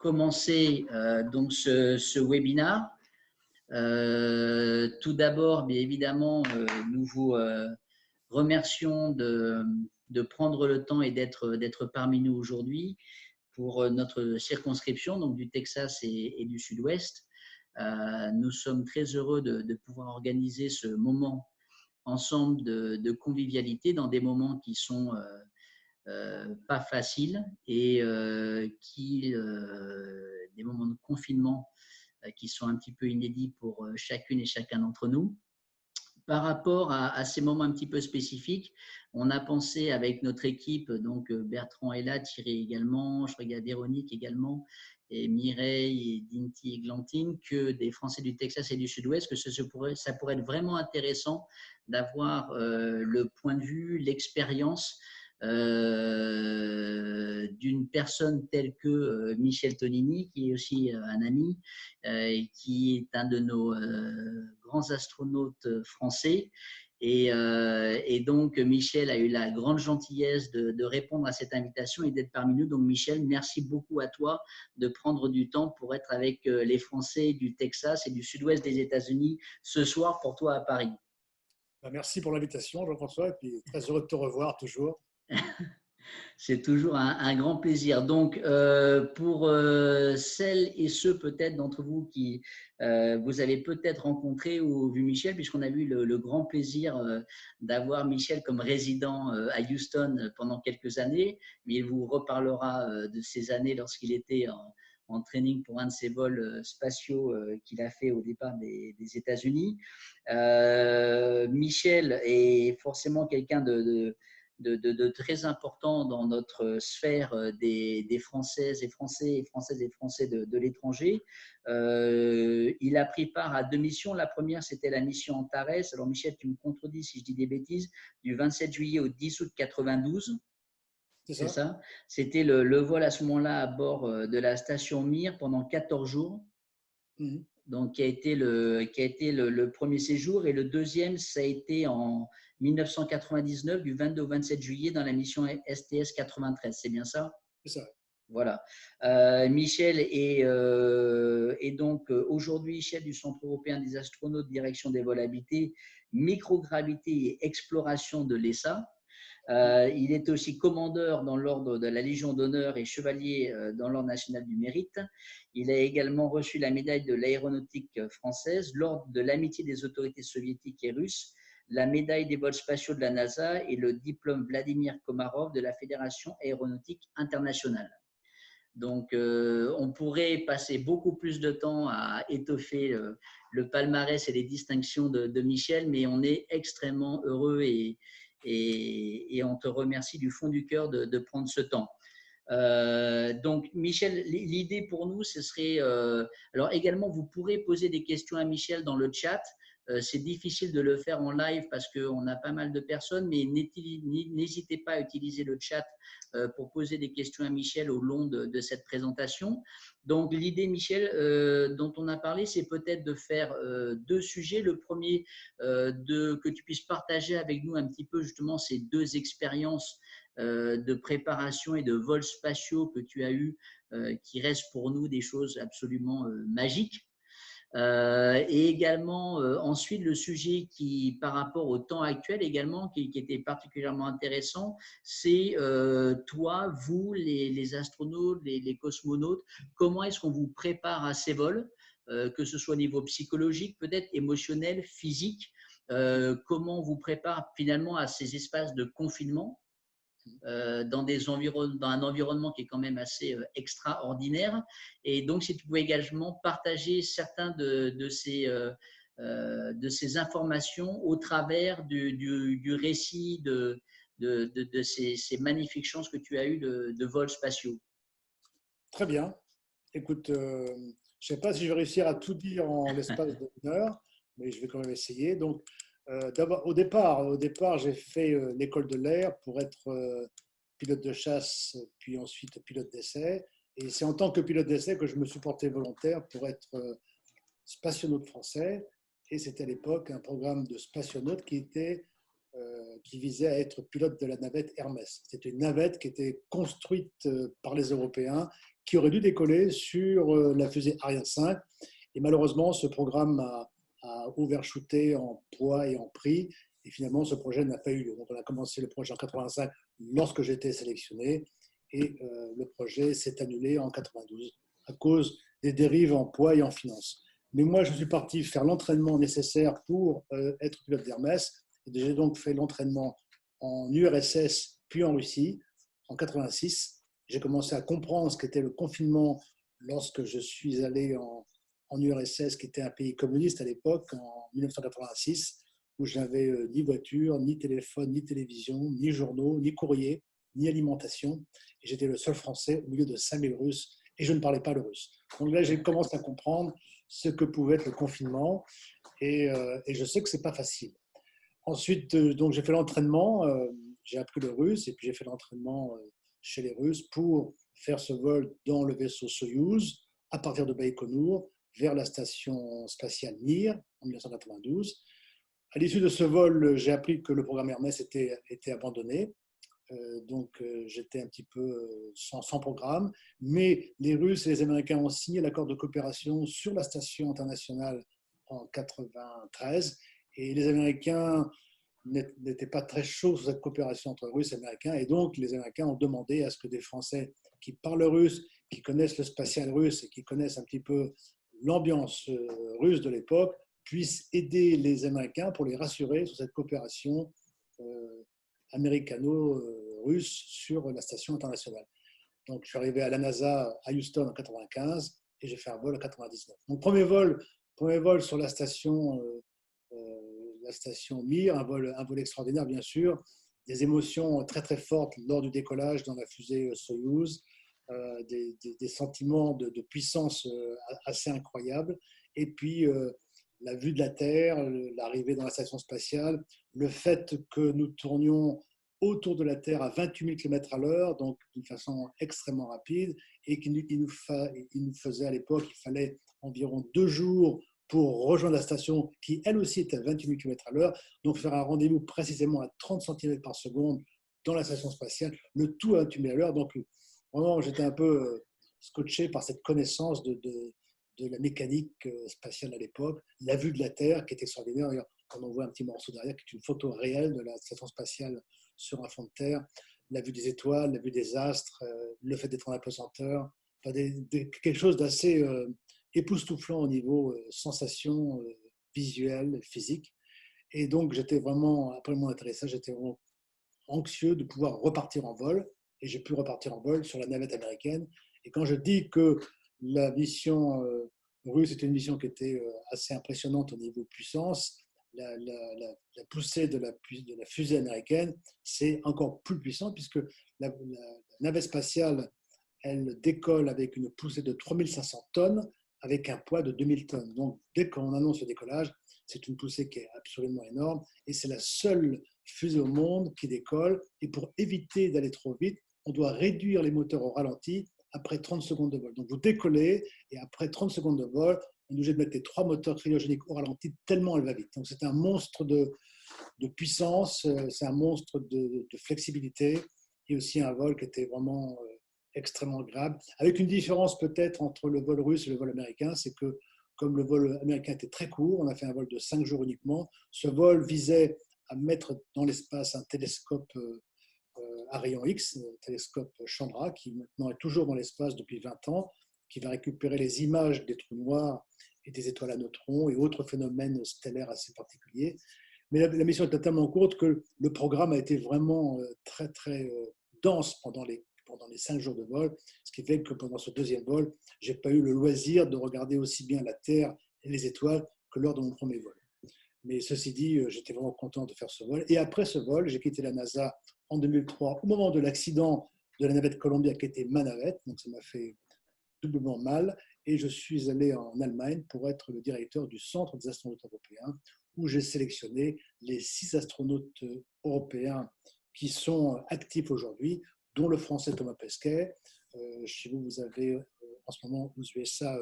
commencer donc ce webinaire. Tout d'abord, bien évidemment, nous vous remercions de prendre le temps et d'être parmi nous aujourd'hui pour notre circonscription, donc du Texas et du Sud-Ouest. Nous sommes très heureux de pouvoir organiser ce moment ensemble de convivialité dans des moments qui sont pas faciles et des moments de confinement qui sont un petit peu inédits pour chacune et chacun d'entre nous. Par rapport à ces moments un petit peu spécifiques, on a pensé avec notre équipe, donc Bertrand est là, Thierry également, je regarde Véronique également, et Mireille, et Dinty et Glantine, que des Français du Texas et du Sud-Ouest, que ça pourrait être vraiment intéressant d'avoir le point de vue, l'expérience d'une personne telle que Michel Tonini, qui est aussi un ami, qui est un de nos grands astronautes français. Et donc, Michel a eu la grande gentillesse de répondre à cette invitation et d'être parmi nous. Donc, Michel, merci beaucoup à toi de prendre du temps pour être avec les Français du Texas et du Sud-Ouest des États-Unis ce soir pour toi à Paris. Merci pour l'invitation, Jean-François, et puis très heureux de te revoir toujours. C'est toujours un grand plaisir. Donc, pour celles et ceux peut-être d'entre vous qui vous avez peut-être rencontré ou vu Michel, puisqu'on a eu le grand plaisir d'avoir Michel comme résident à Houston pendant quelques années, mais il vous reparlera de ces années lorsqu'il était en training pour un de ses vols spatiaux qu'il a fait au départ des États-Unis. Michel est forcément quelqu'un de très important dans notre sphère des Françaises et Français de l'étranger. Il a pris part à 2 missions. La première, c'était la mission Antares. Alors Michel, tu me contredis si je dis des bêtises, du 27 juillet au 10 août 92. C'est ça. C'était le vol à ce moment-là à bord de la station Mir pendant 14 jours. Donc, qui a été le premier séjour. Et le deuxième, ça a été en 1999, du 22 au 27 juillet, dans la mission STS 93. C'est bien ça? C'est ça. Voilà. Michel est donc aujourd'hui chef du Centre européen des astronautes, direction des vols habités, microgravité et exploration de l'ESA. Il est aussi commandeur dans l'ordre de la Légion d'honneur et chevalier dans l'ordre national du mérite. Il a également reçu la médaille de l'aéronautique française, l'ordre de l'amitié des autorités soviétiques et russes, la médaille des vols spatiaux de la NASA et le diplôme Vladimir Komarov de la Fédération aéronautique internationale. Donc, on pourrait passer beaucoup plus de temps à étoffer le palmarès et les distinctions de Michel, mais on est extrêmement heureux et on te remercie du fond du cœur de prendre ce temps. Donc, Michel, l'idée pour nous, ce serait… alors également, vous pourrez poser des questions à Michel dans le chat. C'est difficile de le faire en live parce qu'on a pas mal de personnes, mais n'hésitez pas à utiliser le chat pour poser des questions à Michel au long de cette présentation. Donc, l'idée, Michel, dont on a parlé, c'est peut-être de faire 2 sujets. Le premier, que tu puisses partager avec nous un petit peu justement ces 2 expériences de préparation et de vols spatiaux que tu as eu, qui restent pour nous des choses absolument magiques. Et également, ensuite, le sujet qui, par rapport au temps actuel également, qui était particulièrement intéressant, c'est toi, vous, les astronautes, les cosmonautes, comment est-ce qu'on vous prépare à ces vols, que ce soit au niveau psychologique, peut-être émotionnel, physique, comment on vous prépare finalement à ces espaces de confinement, dans un environnement qui est quand même assez extraordinaire. Et donc, si tu pouvais également partager certains de ces informations au travers du récit de ces magnifiques chances que tu as eues de vols spatiaux. Très bien. Écoute, je ne sais pas si je vais réussir à tout dire en l'espace d'1 heure, mais je vais quand même essayer. Donc, au départ, j'ai fait l'école de l'air pour être pilote de chasse, puis ensuite pilote d'essai. Et c'est en tant que pilote d'essai que je me suis porté volontaire pour être spationaute français. Et c'était à l'époque un programme de spationaute qui visait à être pilote de la navette Hermès. C'était une navette qui était construite par les Européens, qui aurait dû décoller sur la fusée Ariane 5. Et malheureusement, ce programme a overshooté en poids et en prix. Et finalement, ce projet n'a pas eu lieu. Donc, on a commencé le projet en 85 lorsque j'ai été sélectionné. Et le projet s'est annulé en 92 à cause des dérives en poids et en finance. Mais moi, je suis parti faire l'entraînement nécessaire pour être pilote d'Hermès. J'ai donc fait l'entraînement en URSS, puis en Russie, en 86. J'ai commencé à comprendre ce qu'était le confinement lorsque je suis allé en URSS, qui était un pays communiste à l'époque, en 1986, où je n'avais ni voiture, ni téléphone, ni télévision, ni journaux, ni courrier, ni alimentation. Et j'étais le seul Français au milieu de 5000 Russes, et je ne parlais pas le russe. Donc là, j'ai commencé à comprendre ce que pouvait être le confinement, et je sais que ce n'est pas facile. Ensuite, donc j'ai fait l'entraînement, j'ai appris le russe, et puis j'ai fait l'entraînement chez les Russes pour faire ce vol dans le vaisseau Soyouz, à partir de Baïkonour, vers la station spatiale Mir en 1992. À l'issue de ce vol, j'ai appris que le programme Hermès était abandonné. Donc j'étais un petit peu sans programme. Mais les Russes et les Américains ont signé l'accord de coopération sur la station internationale en 1993. Et les Américains n'étaient pas très chauds sur cette coopération entre Russes et Américains. Et donc les Américains ont demandé à ce que des Français qui parlent russe, qui connaissent le spatial russe et qui connaissent un petit peu l'ambiance russe de l'époque, puissent aider les Américains pour les rassurer sur cette coopération américano-russe sur la station internationale. Donc, je suis arrivé à la NASA à Houston en 95 et j'ai fait un vol en 99. Donc, premier vol sur la station Mir, un vol extraordinaire, bien sûr. Des émotions très, très fortes lors du décollage dans la fusée Soyouz, des sentiments de puissance assez incroyables. Et puis, la vue de la Terre, l'arrivée dans la station spatiale, le fait que nous tournions autour de la Terre à 28 000 km à l'heure, donc d'une façon extrêmement rapide, et qu'il nous faisait à l'époque, il fallait environ 2 jours pour rejoindre la station qui, elle aussi, était à 28 000 km à l'heure, donc faire un rendez-vous précisément à 30 cm par seconde dans la station spatiale, le tout à 28 000 à l'heure. Donc, vraiment, j'étais un peu scotché par cette connaissance de la mécanique spatiale à l'époque, la vue de la Terre qui est extraordinaire. D'ailleurs, on en voit un petit morceau derrière qui est une photo réelle de la station spatiale sur un fond de terre, la vue des étoiles, la vue des astres, le fait d'être en apesanteur, enfin quelque chose d'assez époustouflant au niveau sensation visuelle, physique. Et donc, j'étais vraiment, après mon atterrissage, j'étais vraiment anxieux de pouvoir repartir en vol. Et j'ai pu repartir en vol sur la navette américaine. Et quand je dis que la mission russe était une mission qui était assez impressionnante au niveau puissance, la poussée de la fusée américaine, c'est encore plus puissant puisque la navette spatiale, elle décolle avec une poussée de 3500 tonnes avec un poids de 2000 tonnes. Donc, dès qu'on annonce le décollage, c'est une poussée qui est absolument énorme et c'est la seule fusée au monde qui décolle. Et pour éviter d'aller trop vite, on doit réduire les moteurs au ralenti après 30 secondes de vol. Donc, vous décollez et après 30 secondes de vol, on est obligé de mettre les 3 moteurs cryogéniques au ralenti tellement elle va vite. Donc, c'est un monstre de puissance, c'est un monstre de flexibilité et aussi un vol qui était vraiment extrêmement agréable. Avec une différence peut-être entre le vol russe et le vol américain, c'est que comme le vol américain était très court, on a fait un vol de 5 jours uniquement, ce vol visait à mettre dans l'espace un télescope à rayon X, le télescope Chandra, qui maintenant est toujours dans l'espace depuis 20 ans, qui va récupérer les images des trous noirs et des étoiles à neutrons et autres phénomènes stellaires assez particuliers. Mais la mission était tellement courte que le programme a été vraiment très, très dense pendant les 5 jours de vol, ce qui fait que pendant ce deuxième vol, je n'ai pas eu le loisir de regarder aussi bien la Terre et les étoiles que lors de mon premier vol. Mais ceci dit, j'étais vraiment content de faire ce vol. Et après ce vol, j'ai quitté la NASA en 2003, au moment de l'accident de la navette Columbia qui était ma navette, donc ça m'a fait doublement mal. Et je suis allé en Allemagne pour être le directeur du Centre des astronautes européens, où j'ai sélectionné les 6 astronautes européens qui sont actifs aujourd'hui, dont le français Thomas Pesquet. Chez vous, vous avez en ce moment aux USA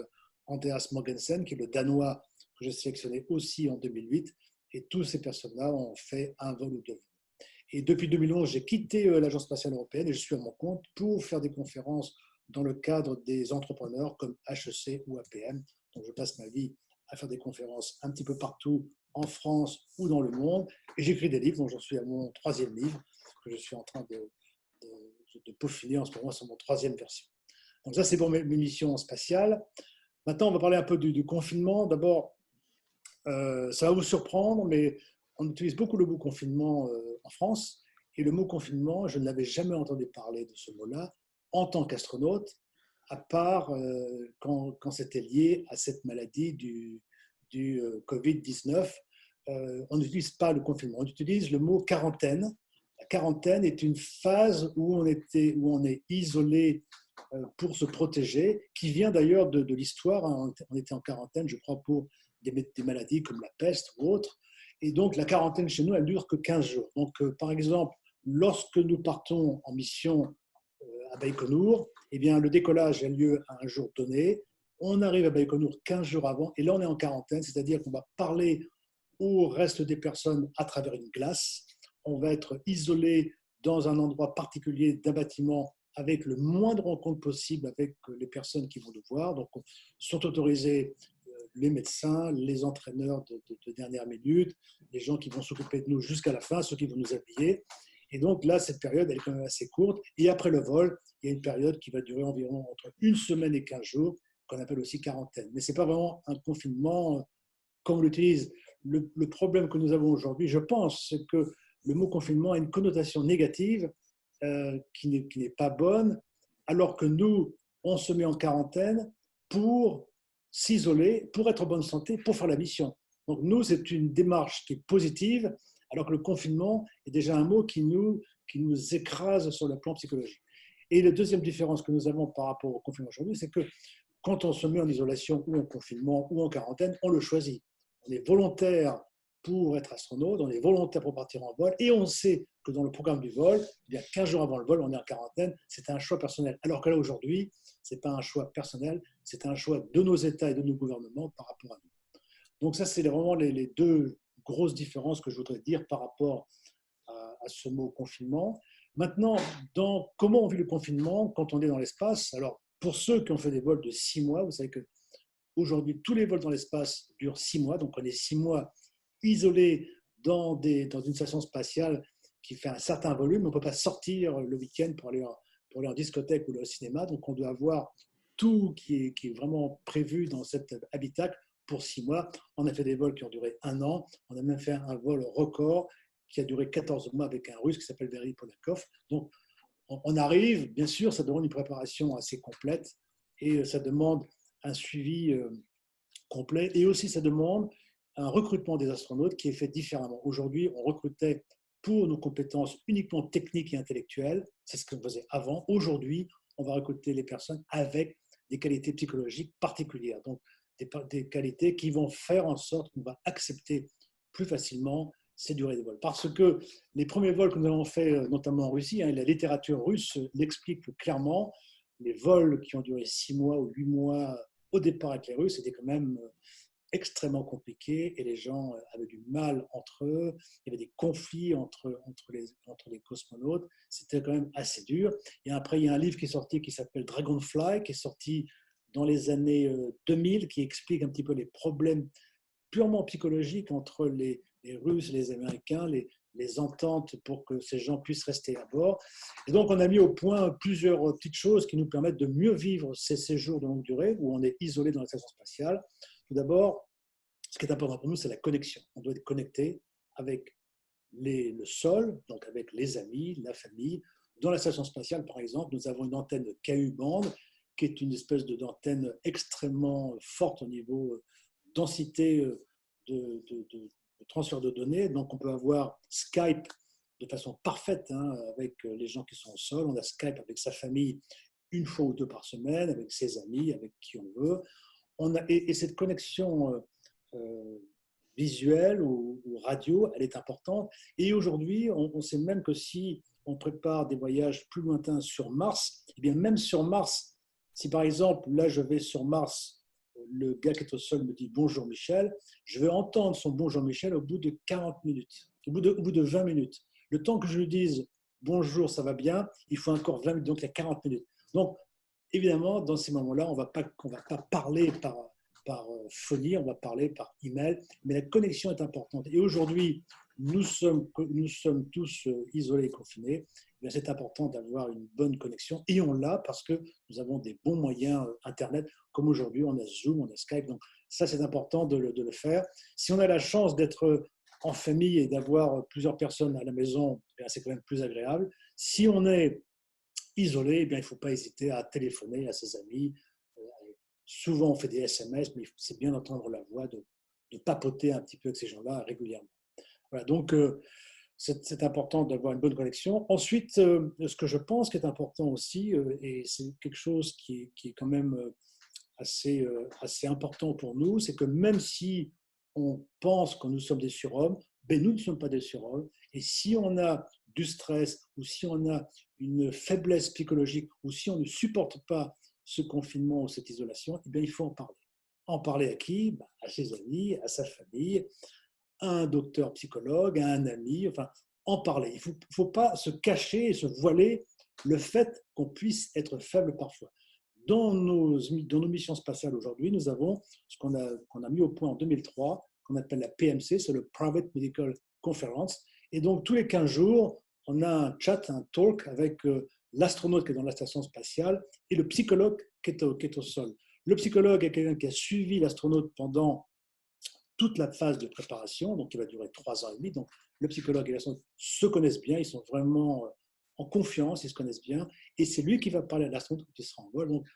Andreas Mogensen, qui est le Danois que j'ai sélectionné aussi en 2008. Et tous ces personnes-là ont fait un vol ou 2 vols. Et depuis 2011, j'ai quitté l'Agence spatiale européenne et je suis à mon compte pour faire des conférences dans le cadre des entrepreneurs comme HEC ou APM. Donc, je passe ma vie à faire des conférences un petit peu partout en France ou dans le monde. Et j'écris des livres, donc j'en suis à mon 3e livre, que je suis en train de peaufiner en ce moment sur mon 3e version. Donc ça, c'est pour mes missions spatiales. Maintenant, on va parler un peu du confinement. D'abord, ça va vous surprendre, mais on utilise beaucoup le mot confinement en France. Et le mot confinement, je ne l'avais jamais entendu parler de ce mot-là en tant qu'astronaute, à part quand c'était lié à cette maladie du Covid-19. On n'utilise pas le confinement, on utilise le mot quarantaine. La quarantaine est une phase où on est isolé pour se protéger, qui vient d'ailleurs de l'histoire. On était en quarantaine, je crois, pour des maladies comme la peste ou autres. Et donc, la quarantaine chez nous, elle dure que 15 jours. Donc, par exemple, lorsque nous partons en mission à Baïkonour, eh bien, le décollage a lieu à un jour donné. On arrive à Baïkonour 15 jours avant, et là, on est en quarantaine, c'est-à-dire qu'on va parler au reste des personnes à travers une glace. On va être isolé dans un endroit particulier d'un bâtiment avec le moins de rencontres possible avec les personnes qui vont nous voir. Donc, sont autorisés les médecins, les entraîneurs de dernière minute, les gens qui vont s'occuper de nous jusqu'à la fin, ceux qui vont nous habiller. Et donc là, cette période, elle est quand même assez courte. Et après le vol, il y a une période qui va durer environ entre 1 semaine et 15 jours, qu'on appelle aussi quarantaine. Mais ce n'est pas vraiment un confinement comme on l'utilise. Le problème que nous avons aujourd'hui, je pense, c'est que le mot confinement a une connotation négative qui n'est pas bonne, alors que nous, on se met en quarantaine pour s'isoler, pour être en bonne santé, pour faire la mission. Donc nous, c'est une démarche qui est positive, alors que le confinement est déjà un mot qui nous écrase sur le plan psychologique. Et la deuxième différence que nous avons par rapport au confinement aujourd'hui, c'est que quand on se met en isolation ou en confinement ou en quarantaine, on le choisit. On est volontaire pour être astronaute, on est volontaire pour partir en vol, et on sait que dans le programme du vol, eh bien 15 jours avant le vol, on est en quarantaine, c'est un choix personnel. Alors que là, aujourd'hui, ce n'est pas un choix personnel, c'est un choix de nos États et de nos gouvernements par rapport à nous. Donc ça, c'est vraiment les deux grosses différences que je voudrais dire par rapport à ce mot confinement. Maintenant, comment on vit le confinement quand on est dans l'espace? Alors, pour ceux qui ont fait des vols de 6 mois, vous savez qu'aujourd'hui, tous les vols dans l'espace durent 6 mois, donc on est 6 mois isolés dans une station spatiale qui fait un certain volume. On ne peut pas sortir le week-end pour aller en discothèque ou au cinéma, donc on doit avoir tout qui est vraiment prévu dans cet habitacle pour 6 mois. On a fait des vols qui ont duré 1 an, on a même fait un vol record qui a duré 14 mois avec un Russe qui s'appelle Valery Polakov. Donc on arrive, bien sûr, ça demande une préparation assez complète et ça demande un suivi complet, et aussi ça demande un recrutement des astronautes qui est fait différemment. Aujourd'hui, on recrutait pour nos compétences uniquement techniques et intellectuelles, c'est ce qu'on faisait avant. Aujourd'hui, on va recruter les personnes avec des qualités psychologiques particulières, donc des qualités qui vont faire en sorte qu'on va accepter plus facilement ces durées de vol. Parce que les premiers vols que nous avons faits, notamment en Russie, la littérature russe l'explique clairement, les vols qui ont duré 6 mois ou 8 mois au départ avec les Russes, c'était quand même extrêmement compliqué et les gens avaient du mal entre eux. Il y avait des conflits entre les cosmonautes. C'était quand même assez dur. Et après, il y a un livre qui est sorti qui s'appelle Dragonfly, qui est sorti dans les années 2000, qui explique un petit peu les problèmes purement psychologiques entre les Russes et les Américains, les ententes pour que ces gens puissent rester à bord. Et donc, on a mis au point plusieurs petites choses qui nous permettent de mieux vivre ces séjours de longue durée où on est isolé dans la station spatiale. Tout d'abord, ce qui est important pour nous, c'est la connexion. On doit être connecté avec le sol, donc avec les amis, la famille. Dans la station spatiale, par exemple, nous avons une antenne Ku-band, qui est une espèce d'antenne extrêmement forte au niveau densité de transfert de données. Donc, on peut avoir Skype de façon parfaite avec les gens qui sont au sol. On a Skype avec sa famille 1 fois ou 2 par semaine, avec ses amis, avec qui on veut. Et cette connexion visuelle ou radio, elle est importante. Et aujourd'hui, on sait même que si on prépare des voyages plus lointains sur Mars, et bien même sur Mars, si par exemple, là je vais sur Mars, le gars qui est au sol me dit bonjour Michel, je vais entendre son bonjour Michel au bout de 40 minutes, au bout de 20 minutes. Le temps que je lui dise bonjour, ça va bien, il faut encore 20 minutes, donc il y a 40 minutes. Donc évidemment, dans ces moments-là, on va pas parler par phonie, on va parler par email, mais la connexion est importante. Et aujourd'hui, nous sommes tous isolés et confinés. Eh c'est important d'avoir une bonne connexion et on l'a parce que nous avons des bons moyens Internet, comme aujourd'hui, on a Zoom, on a Skype. Donc, ça, c'est important de le faire. Si on a la chance d'être en famille et d'avoir plusieurs personnes à la maison, c'est quand même plus agréable. Si on est isolé, eh bien, il ne faut pas hésiter à téléphoner à ses amis. Souvent, on fait des SMS, mais c'est bien d'entendre la voix, de papoter un petit peu avec ces gens-là régulièrement. Voilà, donc, c'est important d'avoir une bonne connexion. Ensuite, ce que je pense qui est important aussi, et c'est quelque chose qui est quand même assez important pour nous, c'est que même si on pense que nous sommes des surhommes, ben nous ne sommes pas des surhommes. Et si on a du stress ou si on a une faiblesse psychologique ou si on ne supporte pas ce confinement ou cette isolation, eh bien, il faut en parler. En parler à qui? Ben, à ses amis, à sa famille, à un docteur psychologue, à un ami, enfin, en parler. Il ne faut pas se cacher et se voiler le fait qu'on puisse être faible parfois. Dans nos missions spatiales aujourd'hui, nous avons ce qu'on a mis au point en 2003, qu'on appelle la PMC, c'est le Private Medical Conference. Et donc, tous les 15 jours, on a un chat, un talk avec l'astronaute qui est dans la station spatiale et le psychologue qui est au sol. Le psychologue est quelqu'un qui a suivi l'astronaute pendant toute la phase de préparation, donc qui va durer 3 ans et demi. Donc, le psychologue et l'astronaute se connaissent bien, ils sont vraiment en confiance, ils se connaissent bien, et c'est lui qui va parler à l'astronaute quand il sera en vol. Donc,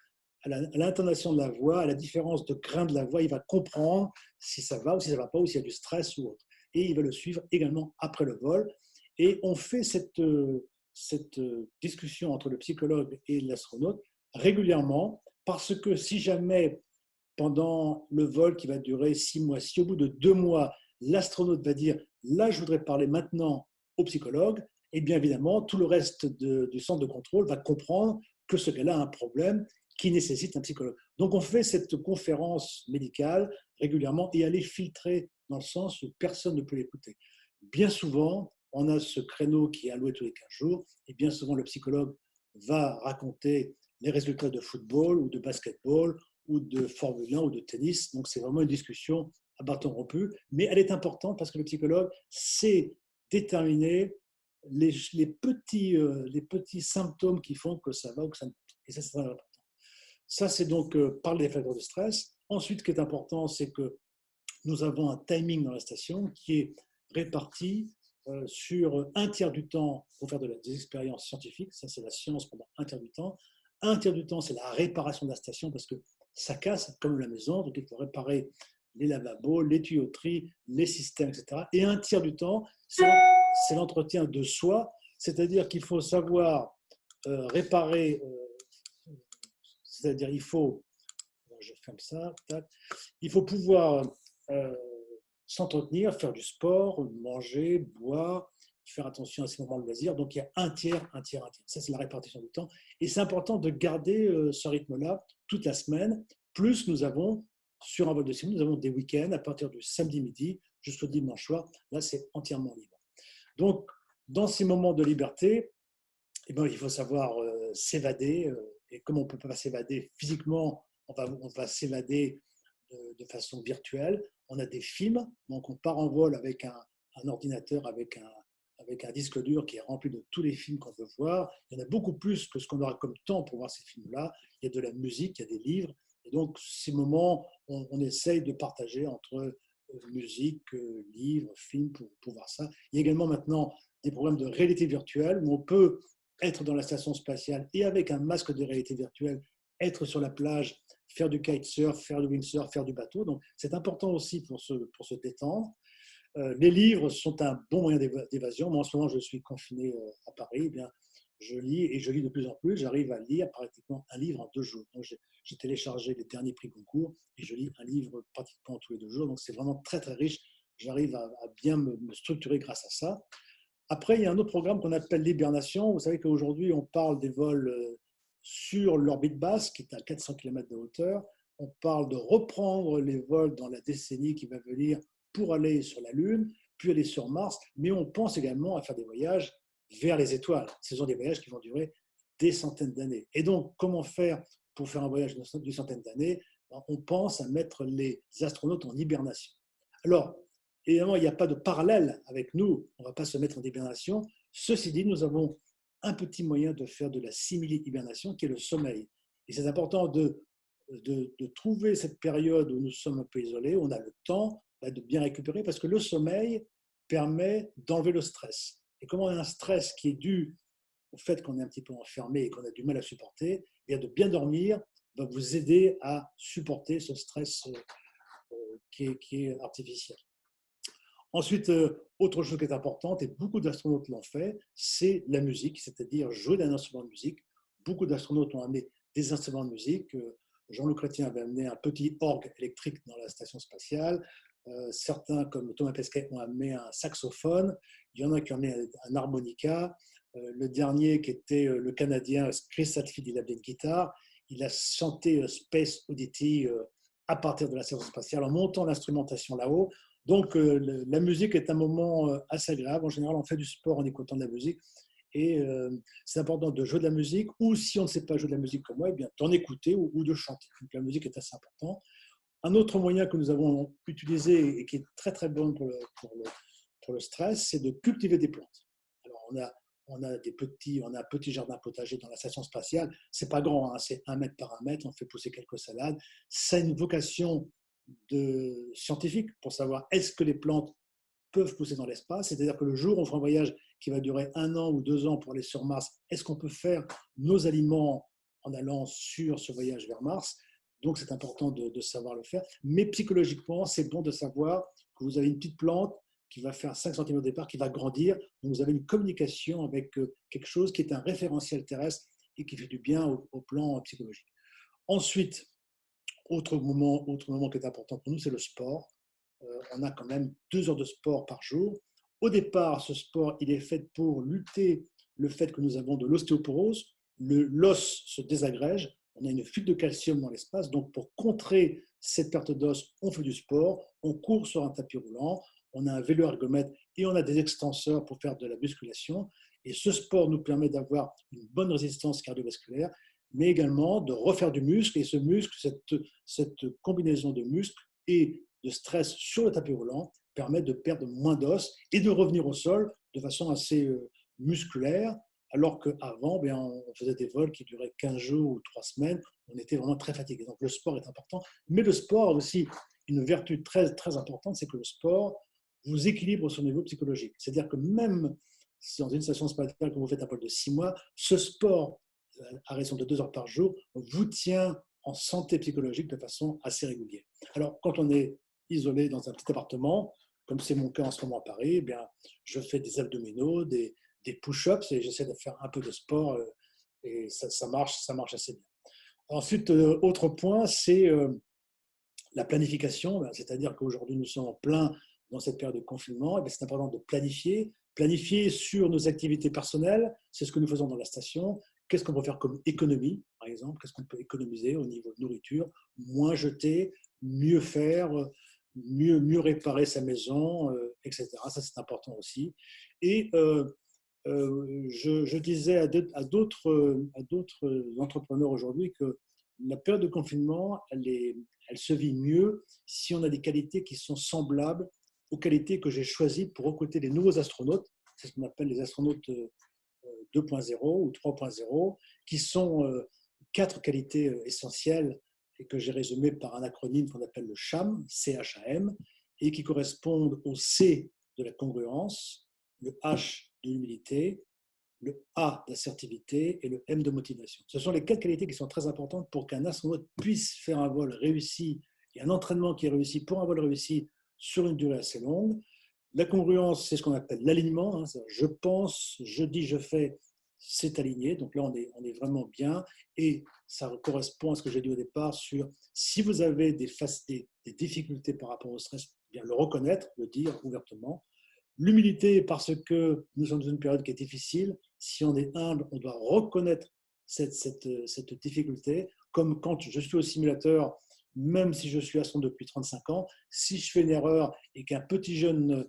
à l'intonation de la voix, à la différence de grain de la voix, il va comprendre si ça va ou si ça ne va pas, ou s'il y a du stress ou autre. Et il va le suivre également après le vol. Et on fait cette discussion entre le psychologue et l'astronaute régulièrement, parce que si jamais pendant le vol qui va durer 6 mois, si au bout de 2 mois, l'astronaute va dire « là, je voudrais parler maintenant au psychologue », et bien évidemment, tout le reste du centre de contrôle va comprendre que ce gars-là a un problème qui nécessite un psychologue. Donc, on fait cette conférence médicale régulièrement et elle est filtrée dans le sens où personne ne peut l'écouter. Bien souvent, on a ce créneau qui est alloué tous les 15 jours et bien souvent, le psychologue va raconter les résultats de football ou de basketball ou de Formule 1 ou de tennis. Donc, c'est vraiment une discussion à bâton rompu, mais elle est importante parce que le psychologue sait déterminer les petits symptômes qui font que ça va ou que ça ne va pas. Et ça, c'est très important. Ça, c'est donc parler des facteurs de stress. Ensuite, ce qui est important, c'est que nous avons un timing dans la station qui est réparti sur un tiers du temps pour faire des expériences scientifiques. Ça, c'est la science pendant un tiers du temps. Un tiers du temps, c'est la réparation de la station parce que ça casse comme la maison. Donc, il faut réparer les lavabos, les tuyauteries, les systèmes, etc. Et un tiers du temps, c'est l'entretien de soi. C'est-à-dire qu'il faut savoir réparer, c'est-à-dire il faut, je ferme ça, tac, il faut pouvoir euh, s'entretenir, faire du sport, manger, boire, faire attention à ses moments de loisir. Donc, il y a un tiers, un tiers, un tiers. Ça, c'est la répartition du temps. Et c'est important de garder ce rythme-là toute la semaine. Plus nous avons, sur un vol de semaine, nous avons des week-ends à partir du samedi midi jusqu'au dimanche soir. Là, c'est entièrement libre. Donc, dans ces moments de liberté, eh ben, il faut savoir s'évader. Et comme on ne peut pas s'évader physiquement, on va s'évader de façon virtuelle. On a des films, donc on part en vol avec un ordinateur, avec un disque dur qui est rempli de tous les films qu'on veut voir. Il y en a beaucoup plus que ce qu'on aura comme temps pour voir ces films-là. Il y a de la musique, il y a des livres. Et donc, ces moments, on essaye de partager entre musique, livres, films pour voir ça. Il y a également maintenant des programmes de réalité virtuelle où on peut être dans la station spatiale et avec un masque de réalité virtuelle, être sur la plage, faire du kitesurf, faire du windsurf, faire du bateau. Donc, c'est important aussi pour se détendre. Les livres sont un bon moyen d'évasion. Moi, en ce moment, je suis confiné à Paris. Eh bien, je lis et je lis de plus en plus. J'arrive à lire pratiquement un livre en 2 jours. Donc, j'ai téléchargé les derniers prix Goncourt et je lis un livre pratiquement tous les 2 jours. Donc, c'est vraiment très, très riche. J'arrive à bien me structurer grâce à ça. Après, il y a un autre programme qu'on appelle l'hibernation. Vous savez qu'aujourd'hui, on parle des vols sur l'orbite basse, qui est à 400 km de hauteur. On parle de reprendre les vols dans la décennie qui va venir pour aller sur la Lune, puis aller sur Mars. Mais on pense également à faire des voyages vers les étoiles. Ce sont des voyages qui vont durer des centaines d'années. Et donc, comment faire pour faire un voyage d'une centaine d'années, on pense à mettre les astronautes en hibernation. Alors, évidemment, il n'y a pas de parallèle avec nous, on ne va pas se mettre en hibernation. Ceci dit, nous avons un petit moyen de faire de la simili-hibernation qui est le sommeil. Et c'est important de trouver cette période où nous sommes un peu isolés, où on a le temps de bien récupérer, parce que le sommeil permet d'enlever le stress. Et comme on a un stress qui est dû au fait qu'on est un petit peu enfermé et qu'on a du mal à supporter, et de bien dormir va vous aider à supporter ce stress qui est artificiel. Ensuite, autre chose qui est importante, et beaucoup d'astronautes l'ont fait, c'est la musique, c'est-à-dire jouer d'un instrument de musique. Beaucoup d'astronautes ont amené des instruments de musique. Jean-Luc Chrétien avait amené un petit orgue électrique dans la station spatiale. Certains, comme Thomas Pesquet, ont amené un saxophone. Il y en a qui ont amené un harmonica. Le dernier, qui était le Canadien Chris Hadfield, il avait une guitare. Il a chanté Space Oddity à partir de la station spatiale en montant l'instrumentation là-haut. Donc, la musique est un moment assez agréable. En général, on fait du sport en écoutant de la musique. Et c'est important de jouer de la musique, ou si on ne sait pas jouer de la musique comme moi, eh bien, d'en écouter ou de chanter. Donc, la musique est assez importante. Un autre moyen que nous avons utilisé et qui est très, très bon pour le stress, c'est de cultiver des plantes. Alors, on a un petit jardin potager dans la station spatiale. C'est pas grand, hein, c'est 1 mètre par 1 mètre. On fait pousser quelques salades. Ça a une vocation de scientifique pour savoir est-ce que les plantes peuvent pousser dans l'espace. C'est-à-dire que le jour où on fera un voyage qui va durer 1 an ou 2 ans pour aller sur Mars, est-ce qu'on peut faire nos aliments en allant sur ce voyage vers Mars? Donc, c'est important de savoir le faire. Mais psychologiquement, c'est bon de savoir que vous avez une petite plante qui va faire 5 cm au départ, qui va grandir. Donc, vous avez une communication avec quelque chose qui est un référentiel terrestre et qui fait du bien au plan psychologique. Ensuite, autre moment qui est important pour nous, c'est le sport. On a quand même 2 heures de sport par jour. Au départ, ce sport, il est fait pour lutter le fait que nous avons de l'ostéoporose. L'os se désagrège, on a une fuite de calcium dans l'espace. Donc, pour contrer cette perte d'os, on fait du sport, on court sur un tapis roulant, on a un vélo ergomètre et on a des extenseurs pour faire de la musculation. Et ce sport nous permet d'avoir une bonne résistance cardiovasculaire, mais également de refaire du muscle. Et ce muscle, cette combinaison de muscles et de stress sur le tapis roulant permet de perdre moins d'os et de revenir au sol de façon assez musculaire, alors qu'avant, on faisait des vols qui duraient 15 jours ou 3 semaines, on était vraiment très fatigué. Donc le sport est important, mais le sport a aussi une vertu très, très importante, c'est que le sport vous équilibre sur le niveau psychologique. C'est-à-dire que même si dans une station spatiale, quand vous faites un vol de 6 mois, ce sport, à raison de 2 heures par jour, vous tient en santé psychologique de façon assez régulière. Alors, quand on est isolé dans un petit appartement, comme c'est mon cas en ce moment à Paris, eh bien, je fais des abdominaux, des push-ups et j'essaie de faire un peu de sport et ça marche assez bien. Ensuite, autre point, c'est la planification, c'est-à-dire qu'aujourd'hui nous sommes en plein dans cette période de confinement, et c'est important de planifier sur nos activités personnelles, c'est ce que nous faisons dans la station. Qu'est-ce qu'on peut faire comme économie, par exemple? Qu'est-ce qu'on peut économiser au niveau de nourriture? Moins jeter, mieux faire, mieux réparer sa maison, etc. Ça, c'est important aussi. Et je disais à d'autres entrepreneurs aujourd'hui que la période de confinement, elle se vit mieux si on a des qualités qui sont semblables aux qualités que j'ai choisies pour recruter les nouveaux astronautes. C'est ce qu'on appelle les astronautes 2.0 ou 3.0, qui sont 4 qualités essentielles et que j'ai résumées par un acronyme qu'on appelle le CHAM, C-H-A-M, et qui correspondent au C de la congruence, le H de l'humilité, le A d'assertivité et le M de motivation. Ce sont les 4 qualités qui sont très importantes pour qu'un astronaute puisse faire un vol réussi et un entraînement qui est réussi pour un vol réussi sur une durée assez longue. La congruence, c'est ce qu'on appelle l'alignement. Je pense, je dis, je fais, c'est aligné. Donc là, on est vraiment bien. Et ça correspond à ce que j'ai dit au départ sur si vous avez des difficultés par rapport au stress, bien le reconnaître, le dire ouvertement. L'humilité, parce que nous sommes dans une période qui est difficile. Si on est humble, on doit reconnaître cette difficulté. Comme quand je suis au simulateur, même si je suis astronaute depuis 35 ans, si je fais une erreur et qu'un petit jeune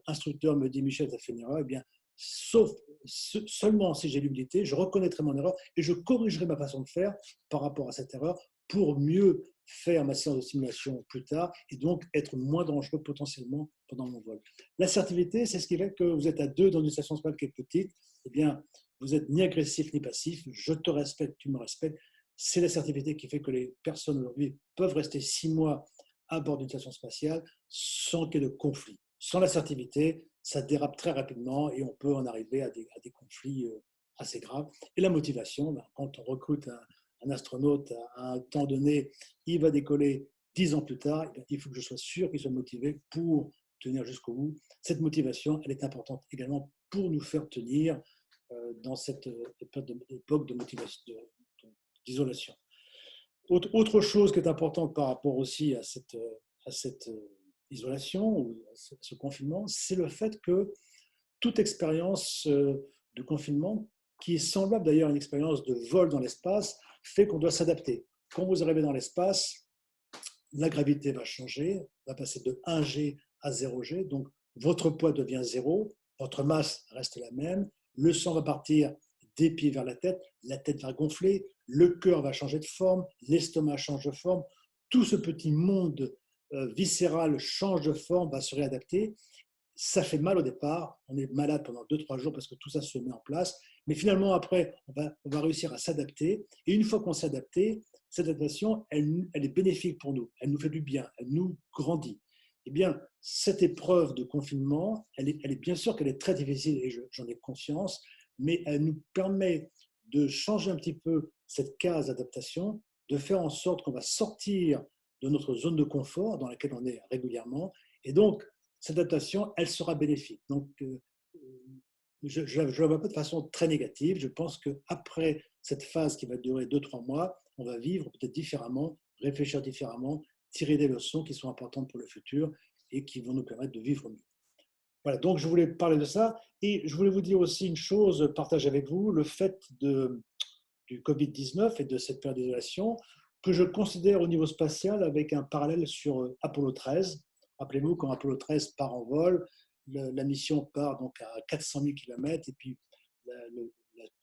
instructeur me dit « Michel, tu as fait une erreur », eh bien, sauf seulement si j'ai l'humilité, je reconnaîtrai mon erreur et je corrigerai ma façon de faire par rapport à cette erreur pour mieux faire ma séance de simulation plus tard et donc être moins dangereux potentiellement pendant mon vol. L'assertivité, c'est ce qui fait que vous êtes à deux dans une station spatiale qui est petite, eh bien, vous n'êtes ni agressif ni passif, je te respecte, tu me respectes. C'est l'assertivité qui fait que les personnes aujourd'hui peuvent rester 6 mois à bord d'une station spatiale sans qu'il y ait de conflit. Sans l'assertivité, ça dérape très rapidement et on peut en arriver à des conflits assez graves. Et la motivation, quand on recrute un astronaute à un temps donné, il va décoller 10 ans plus tard, il faut que je sois sûr qu'il soit motivé pour tenir jusqu'au bout. Cette motivation, elle est importante également pour nous faire tenir dans cette époque de motivation, d'isolation. Autre chose qui est importante par rapport aussi à cette isolation ou à ce confinement, c'est le fait que toute expérience de confinement, qui est semblable d'ailleurs à une expérience de vol dans l'espace, fait qu'on doit s'adapter. Quand vous arrivez dans l'espace, la gravité va changer, va passer de 1G à 0G, donc votre poids devient 0, votre masse reste la même, le sang va partir des pieds vers la tête va gonfler, le cœur va changer de forme, l'estomac change de forme, tout ce petit monde viscéral change de forme, va se réadapter. Ça fait mal au départ, on est malade pendant 2-3 jours parce que tout ça se met en place, mais finalement après, on va réussir à s'adapter, et une fois qu'on s'est adapté, cette adaptation, elle est bénéfique pour nous, elle nous fait du bien, elle nous grandit. Eh bien, cette épreuve de confinement, elle est bien sûr qu'elle est très difficile, et j'en ai conscience, mais elle nous permet de changer un petit peu cette case d'adaptation, de faire en sorte qu'on va sortir de notre zone de confort dans laquelle on est régulièrement, et donc cette adaptation, elle sera bénéfique. Donc, je ne la vois pas de façon très négative. Je pense qu'après cette phase qui va durer 2-3 mois, on va vivre peut-être différemment, réfléchir différemment, tirer des leçons qui sont importantes pour le futur et qui vont nous permettre de vivre mieux. Voilà, donc je voulais parler de ça. Et je voulais vous dire aussi une chose, partager avec vous le fait du Covid-19 et de cette période d'isolation que je considère au niveau spatial avec un parallèle sur Apollo 13. Rappelez-vous, quand Apollo 13 part en vol, la mission part donc à 400 000 km et puis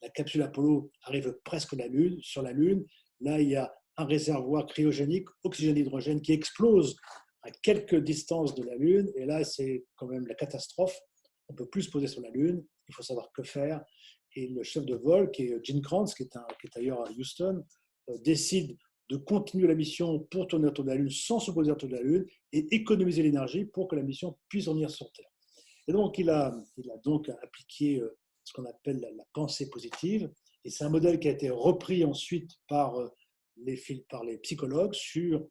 la capsule Apollo arrive presque sur la Lune. Là, il y a un réservoir cryogénique, oxygène hydrogène, qui explose à quelques distances de la Lune. Et là, c'est quand même la catastrophe. On ne peut plus se poser sur la Lune. Il faut savoir que faire. Et le chef de vol, qui est Gene Kranz, qui est ailleurs à Houston, décide de continuer la mission pour tourner autour de la Lune sans se poser autour de la Lune et économiser l'énergie pour que la mission puisse revenir sur Terre. Et donc, il a donc appliqué ce qu'on appelle la pensée positive. Et c'est un modèle qui a été repris ensuite par les psychologues sur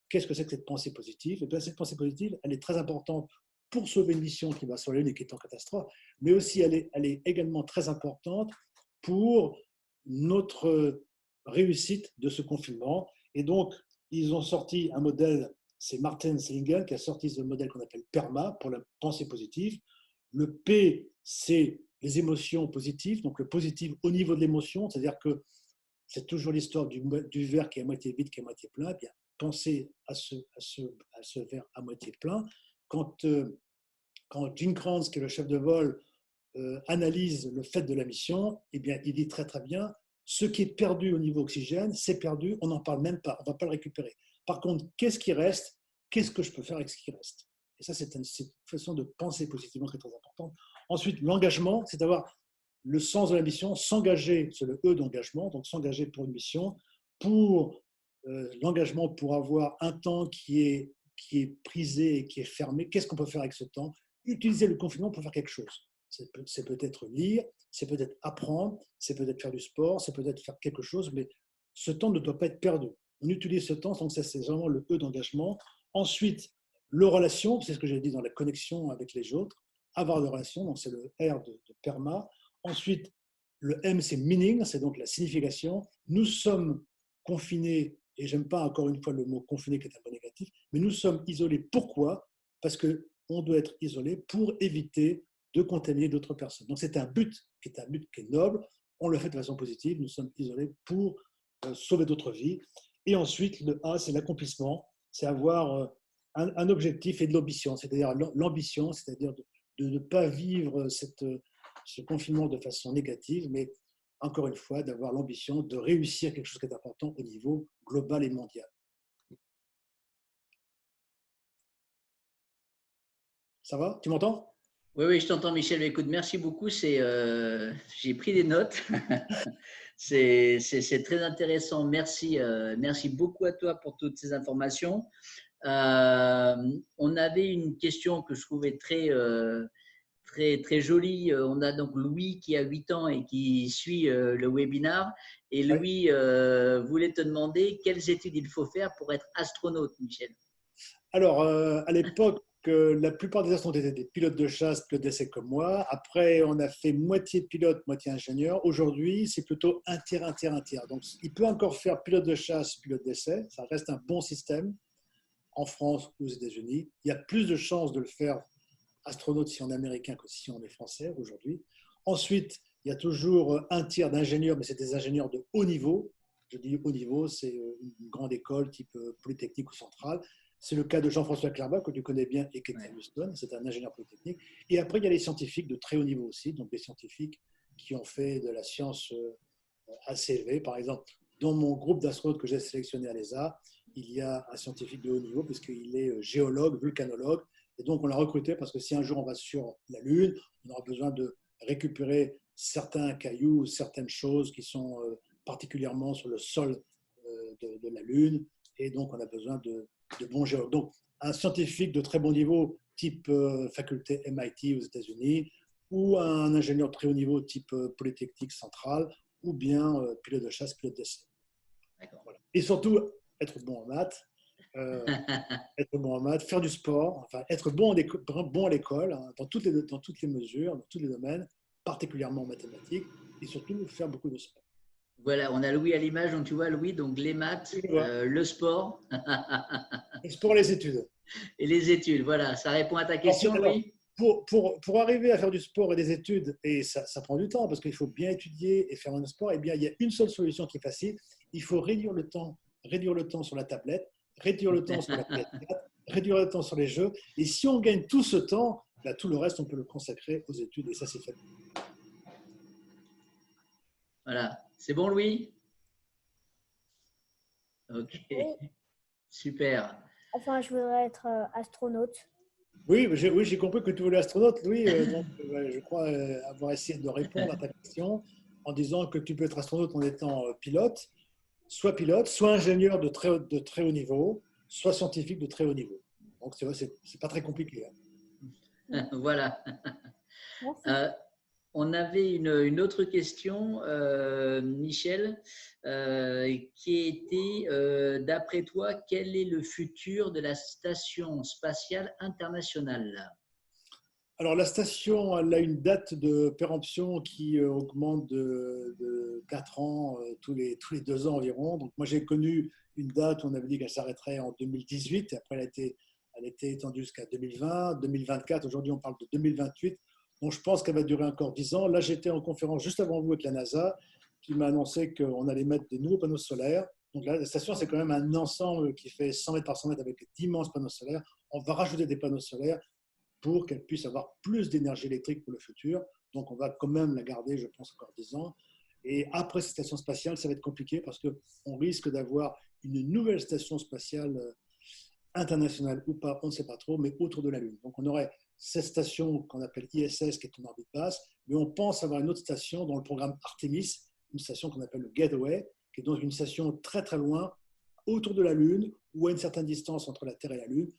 qu'est-ce que c'est que cette pensée positive. Et bien, cette pensée positive, elle est très importante pour sauver une mission qui va sur la Lune et qui est en catastrophe, mais aussi elle est également très importante pour notre réussite de ce confinement. Et donc, ils ont sorti un modèle, c'est Martin Seligman qui a sorti ce modèle qu'on appelle PERMA pour la pensée positive. Le P, c'est les émotions positives, donc le positif au niveau de l'émotion, c'est-à-dire que c'est toujours l'histoire du verre qui est à moitié vide, qui est à moitié plein. Eh bien, pensez à ce verre à moitié plein. Quand Gene Kranz, qui est le chef de vol, analyse le fait de la mission, eh bien, il dit très très bien, ce qui est perdu au niveau oxygène, c'est perdu, on n'en parle même pas, on ne va pas le récupérer. Par contre, qu'est-ce qui reste? Qu'est-ce que je peux faire avec ce qui reste? Et ça, c'est une façon de penser positivement très, très importante. Ensuite, l'engagement, c'est d'avoir le sens de la mission, s'engager, c'est le E d'engagement, donc s'engager pour une mission, pour l'engagement pour avoir un temps qui est prisé et qui est fermé. Qu'est-ce qu'on peut faire avec ce temps? Utiliser le confinement pour faire quelque chose. C'est peut-être lire, c'est peut-être apprendre, c'est peut-être faire du sport, c'est peut-être faire quelque chose, mais ce temps ne doit pas être perdu. On utilise ce temps, donc ça c'est vraiment le E d'engagement. Ensuite, le relation, c'est ce que j'ai dit dans la connexion avec les autres, avoir des relations, donc c'est le R de PERMA. Ensuite, le M, c'est meaning, c'est donc la signification. Nous sommes confinés, et j'aime pas encore une fois le mot confiné qui est un peu négatif, mais nous sommes isolés. Pourquoi? Parce qu'on doit être isolé pour éviter de contaminer d'autres personnes. Donc c'est un but qui est noble, on le fait de façon positive, nous sommes isolés pour sauver d'autres vies. Et ensuite, le A, c'est l'accomplissement, c'est avoir un objectif et de l'ambition, c'est-à-dire l'ambition, c'est-à-dire de ne pas vivre ce confinement de façon négative, mais encore une fois, d'avoir l'ambition de réussir quelque chose qui est important au niveau global et mondial. Ça va? Tu m'entends? Oui, oui, je t'entends, Michel. Écoute, merci beaucoup. J'ai pris des notes. C'est très intéressant. Merci, merci beaucoup à toi pour toutes ces informations. On avait une question que je trouvais très jolie. On a donc Louis qui a 8 ans et qui suit le webinar. Et Oui. Louis voulait te demander quelles études il faut faire pour être astronaute, Michel. Alors, à l'époque, la plupart des astronautes étaient des pilotes de chasse, pilotes d'essai comme moi. Après, on a fait moitié pilote, moitié ingénieur. Aujourd'hui, c'est plutôt un tiers, un tiers, un tiers. Donc, il peut encore faire pilote de chasse, pilote d'essai. Ça reste un bon système en France ou aux États-Unis. Il y a plus de chances de le faire astronaute si on est américain que si on est français aujourd'hui. Ensuite, il y a toujours un tiers d'ingénieurs, mais c'est des ingénieurs de haut niveau. Je dis haut niveau, c'est une grande école type Polytechnique ou Centrale. C'est le cas de Jean-François Clerbat, que tu connais bien, et qui est à Houston. C'est un ingénieur polytechnique. Et après, il y a les scientifiques de très haut niveau aussi, donc des scientifiques qui ont fait de la science assez élevée. Par exemple, dans mon groupe d'astronautes que j'ai sélectionné à l'ESA, il y a un scientifique de haut niveau, puisqu'il est géologue, vulcanologue. Et donc, on l'a recruté parce que si un jour on va sur la Lune, on aura besoin de récupérer certains cailloux, certaines choses qui sont particulièrement sur le sol de la Lune. Et donc, on a besoin de bons géologues. Donc, un scientifique de très bon niveau, type faculté MIT aux États-Unis, ou un ingénieur de très haut niveau, type Polytechnique centrale, ou bien pilote de chasse, pilote d'essai. Voilà. Et surtout, être bon en maths. Être bon en maths, faire du sport, enfin être bon à l'école, hein, dans toutes les mesures, dans tous les domaines, particulièrement en mathématiques, et surtout faire beaucoup de sport. Voilà, on a Louis à l'image, donc tu vois Louis, donc les maths, le sport. Le sport et les études. Et les études, voilà, ça répond à ta question, Alors, Louis? pour arriver à faire du sport et des études, et ça prend du temps parce qu'il faut bien étudier et faire un sport, eh bien, il y a une seule solution qui est facile, il faut réduire le temps sur la tablette, réduire le temps sur la PS4, réduire le temps sur les jeux, et si on gagne tout ce temps, bah, tout le reste, on peut le consacrer aux études, et ça, c'est fait. Voilà, c'est bon, Louis? Ok, Oui. super. Enfin, je voudrais être astronaute. Oui, j'ai compris que tu voulais astronaute, Louis. Donc, je crois avoir essayé de répondre à ta question en disant que tu peux être astronaute en étant pilote, soit ingénieur de très haut niveau, soit scientifique de très haut niveau. Donc, c'est pas très compliqué. Voilà. Voilà. Merci. On avait une autre question, Michel, qui était, d'après toi, quel est le futur de la Station spatiale internationale? Alors, la station, elle a une date de péremption qui augmente de 4 ans, tous les 2 ans environ. Donc, moi, j'ai connu une date où on avait dit qu'elle s'arrêterait en 2018. Et après, elle a été étendue jusqu'à 2020, 2024. Aujourd'hui, on parle de 2028. Donc, je pense qu'elle va durer encore 10 ans. Là, j'étais en conférence juste avant vous avec la NASA qui m'a annoncé qu'on allait mettre des nouveaux panneaux solaires. Donc, là, la station, c'est quand même un ensemble qui fait 100 mètres par 100 mètres avec d'immenses panneaux solaires. On va rajouter des panneaux solaires pour qu'elle puisse avoir plus d'énergie électrique pour le futur. Donc, on va quand même la garder, je pense, encore 10 ans. Et après cette station spatiale, ça va être compliqué parce qu'on risque d'avoir une nouvelle station spatiale internationale ou pas, on ne sait pas trop, mais autour de la Lune. Donc, on aurait cette station qu'on appelle ISS, qui est en orbite basse, mais on pense avoir une autre station dans le programme Artemis, une station qu'on appelle le Gateway, qui est donc une station très très loin, autour de la Lune, ou à une certaine distance entre la Terre et la Lune,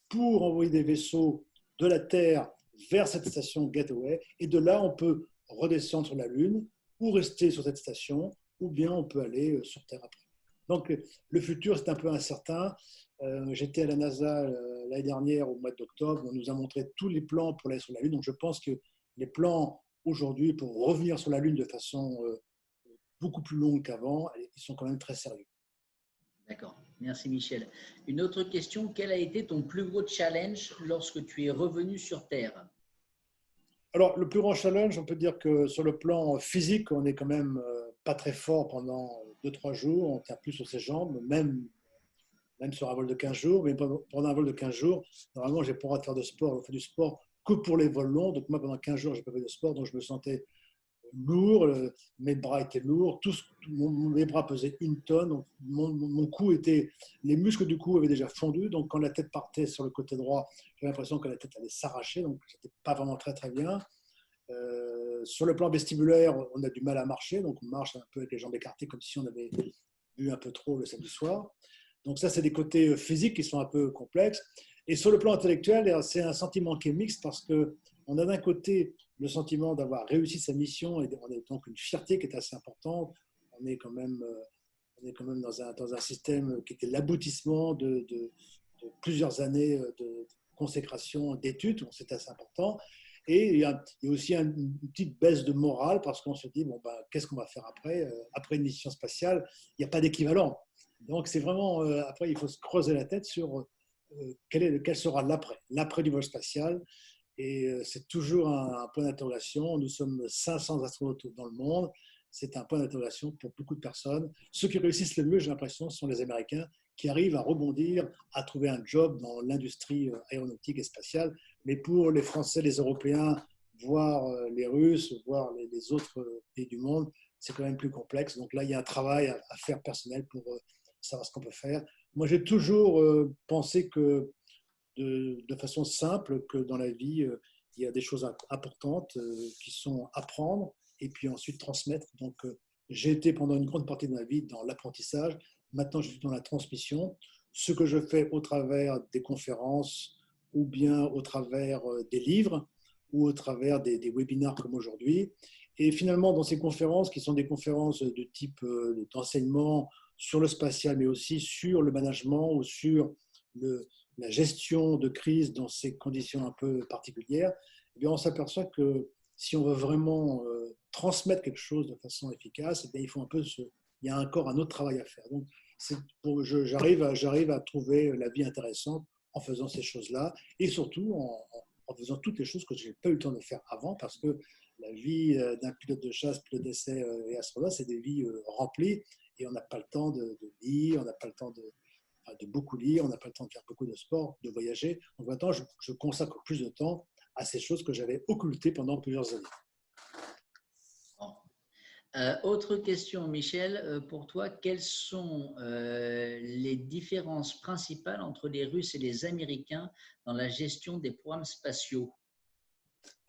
pour envoyer des vaisseaux de la Terre vers cette station Gateway. Et de là, on peut redescendre sur la Lune ou rester sur cette station, ou bien on peut aller sur Terre après. Donc, le futur, c'est un peu incertain. J'étais à la NASA l'année dernière, au mois d'octobre. On nous a montré tous les plans pour aller sur la Lune. Donc, je pense que les plans aujourd'hui pour revenir sur la Lune de façon beaucoup plus longue qu'avant, ils sont quand même très sérieux. D'accord. Merci, Michel. Une autre question. Quel a été ton plus gros challenge lorsque tu es revenu sur Terre? Alors, le plus grand challenge, on peut dire que sur le plan physique, on n'est quand même pas très fort pendant 2-3 jours. On ne tient plus sur ses jambes, même sur un vol de 15 jours. Mais pendant un vol de 15 jours, normalement, j'ai pas le droit de faire de sport. On fait du sport que pour les vols longs. Donc moi, pendant 15 jours, je n'ai pas fait de sport, donc je me sentais lourd, mes bras étaient lourds, mes bras pesaient 1 tonne, donc mon cou était, les muscles du cou avaient déjà fondu, donc quand la tête partait sur le côté droit, j'avais l'impression que la tête allait s'arracher, donc c'était pas vraiment très très bien. Sur le plan vestibulaire, on a du mal à marcher, donc on marche un peu avec les jambes écartées comme si on avait bu un peu trop le samedi soir. Donc ça, c'est des côtés physiques qui sont un peu complexes. Et sur le plan intellectuel, c'est un sentiment qui est mixte parce qu'on a d'un côté le sentiment d'avoir réussi sa mission et on a donc une fierté qui est assez importante. On est quand même dans un système qui était l'aboutissement de plusieurs années de consécration, d'études, donc c'est assez important. Et il y a aussi une petite baisse de morale parce qu'on se dit, bon, ben, qu'est-ce qu'on va faire après? Après une mission spatiale, il n'y a pas d'équivalent. Donc c'est vraiment, après, il faut se creuser la tête sur quel sera l'après du vol spatial. Et c'est toujours un point d'interrogation. Nous sommes 500 astronautes dans le monde. C'est un point d'interrogation pour beaucoup de personnes. Ceux qui réussissent le mieux, j'ai l'impression, sont les Américains qui arrivent à rebondir, à trouver un job dans l'industrie aéronautique et spatiale. Mais pour les Français, les Européens, voire les Russes, voire les autres pays du monde, c'est quand même plus complexe. Donc là, il y a un travail à faire personnel pour savoir ce qu'on peut faire. Moi, j'ai toujours pensé que de façon simple que dans la vie, il y a des choses importantes qui sont apprendre et puis ensuite transmettre. Donc, j'ai été pendant une grande partie de ma vie dans l'apprentissage. Maintenant, je suis dans la transmission. Ce que je fais au travers des conférences ou bien au travers des livres ou au travers des webinaires comme aujourd'hui. Et finalement, dans ces conférences, qui sont des conférences de type d'enseignement sur le spatial, mais aussi sur le management ou sur la gestion de crise dans ces conditions un peu particulières, eh bien, on s'aperçoit que si on veut vraiment transmettre quelque chose de façon efficace, eh bien, il y a encore un autre travail à faire. Donc, j'arrive à trouver la vie intéressante en faisant ces choses-là et surtout en faisant toutes les choses que je n'ai pas eu le temps de faire avant parce que la vie d'un pilote de chasse, pilote d'essai et astronaute, c'est des vies remplies et on n'a pas le temps de lire, on n'a pas le temps de beaucoup lire, on n'a pas le temps de faire beaucoup de sport, de voyager. Donc maintenant, je consacre plus de temps à ces choses que j'avais occultées pendant plusieurs années. Autre question, Michel, pour toi, quelles sont les différences principales entre les Russes et les Américains dans la gestion des programmes spatiaux?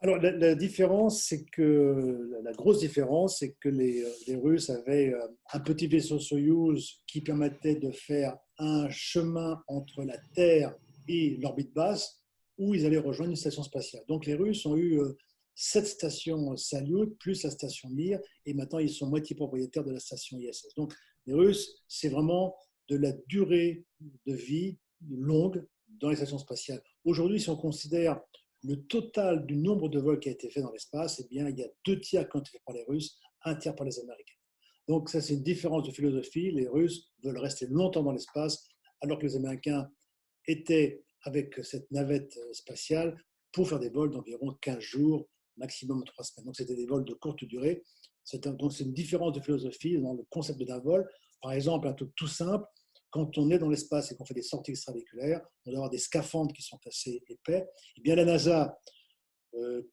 Alors, la différence, c'est que la grosse différence, c'est que les Russes avaient un petit vaisseau Soyouz qui permettait de faire un chemin entre la Terre et l'orbite basse, où ils allaient rejoindre une station spatiale. Donc, les Russes ont eu 7 stations Salyut plus la station Mir, et maintenant ils sont moitié propriétaires de la station ISS. Donc, les Russes, c'est vraiment de la durée de vie longue dans les stations spatiales. Aujourd'hui, si on considère le total du nombre de vols qui a été fait dans l'espace, eh bien, il y a 2 tiers qui ont été faits par les Russes, 1 tiers par les Américains. Donc ça, c'est une différence de philosophie. Les Russes veulent rester longtemps dans l'espace, alors que les Américains étaient avec cette navette spatiale pour faire des vols d'environ 15 jours, maximum 3 semaines. Donc c'était des vols de courte durée. Donc c'est une différence de philosophie dans le concept d'un vol. Par exemple, un truc tout simple, quand on est dans l'espace et qu'on fait des sorties extravéhiculaires, on doit avoir des scaphandres qui sont assez épais. Eh bien, la NASA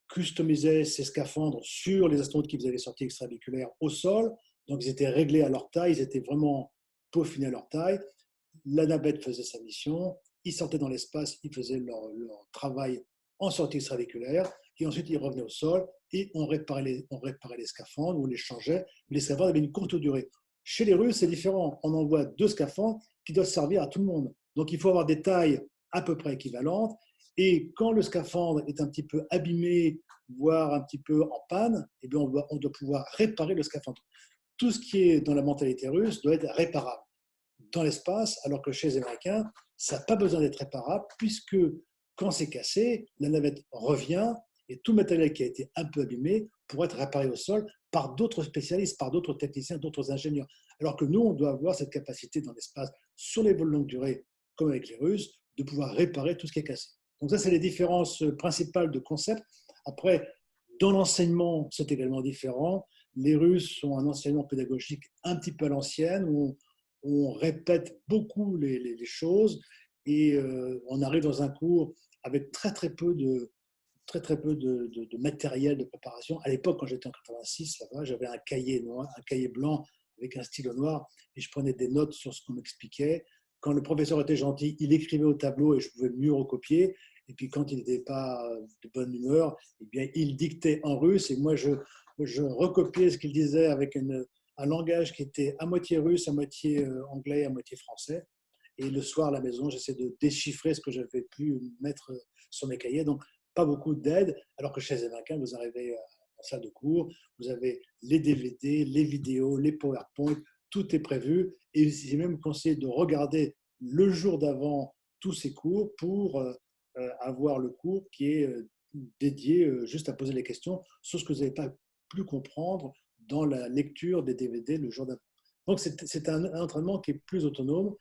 customisait ces scaphandres sur les astronautes qui faisaient les sorties extravéhiculaires au sol. Donc, ils étaient réglés à leur taille, ils étaient vraiment peaufinés à leur taille. La navette faisait sa mission, ils sortaient dans l'espace, ils faisaient leur travail en sortie extravéhiculaire, et ensuite ils revenaient au sol et on réparait les scaphandres, on les changeait. Mais les scaphandres avaient une courte durée. Chez les Russes, c'est différent. On envoie 2 scaphandres qui doivent servir à tout le monde. Donc, il faut avoir des tailles à peu près équivalentes. Et quand le scaphandre est un petit peu abîmé, voire un petit peu en panne, eh bien, on doit pouvoir réparer le scaphandre. Tout ce qui est dans la mentalité russe doit être réparable dans l'espace, alors que chez les Américains, ça n'a pas besoin d'être réparable, puisque quand c'est cassé, la navette revient et tout matériel qui a été un peu abîmé pourrait être réparé au sol par d'autres spécialistes, par d'autres techniciens, d'autres ingénieurs. Alors que nous, on doit avoir cette capacité dans l'espace, sur les vols longue durée, comme avec les Russes, de pouvoir réparer tout ce qui est cassé. Donc ça, c'est les différences principales de concept. Après, dans l'enseignement, c'est également différent. Les Russes ont un enseignement pédagogique un petit peu à l'ancienne, où on répète beaucoup les choses et on arrive dans un cours avec très très peu très peu de matériel de préparation. À l'époque, quand j'étais en 86, là-bas, j'avais un cahier noir, un cahier blanc avec un stylo noir et je prenais des notes sur ce qu'on m'expliquait. Quand le professeur était gentil, il écrivait au tableau et je pouvais mieux recopier. Et puis quand il n'était pas de bonne humeur, eh bien, il dictait en russe et moi, je recopiais ce qu'il disait avec un langage qui était à moitié russe, à moitié anglais, à moitié français. Et le soir à la maison, j'essaie de déchiffrer ce que j'avais pu mettre sur mes cahiers. Donc, pas beaucoup d'aide, alors que chez les Américains, vous arrivez en salle de cours, vous avez les DVD, les vidéos, les PowerPoint, tout est prévu. Et j'ai même conseillé de regarder le jour d'avant tous ces cours pour avoir le cours qui est dédié juste à poser les questions sur ce que vous n'avez pas pu comprendre dans la lecture des DVD le jour d'avant. Donc, c'est un entraînement qui est plus autonome.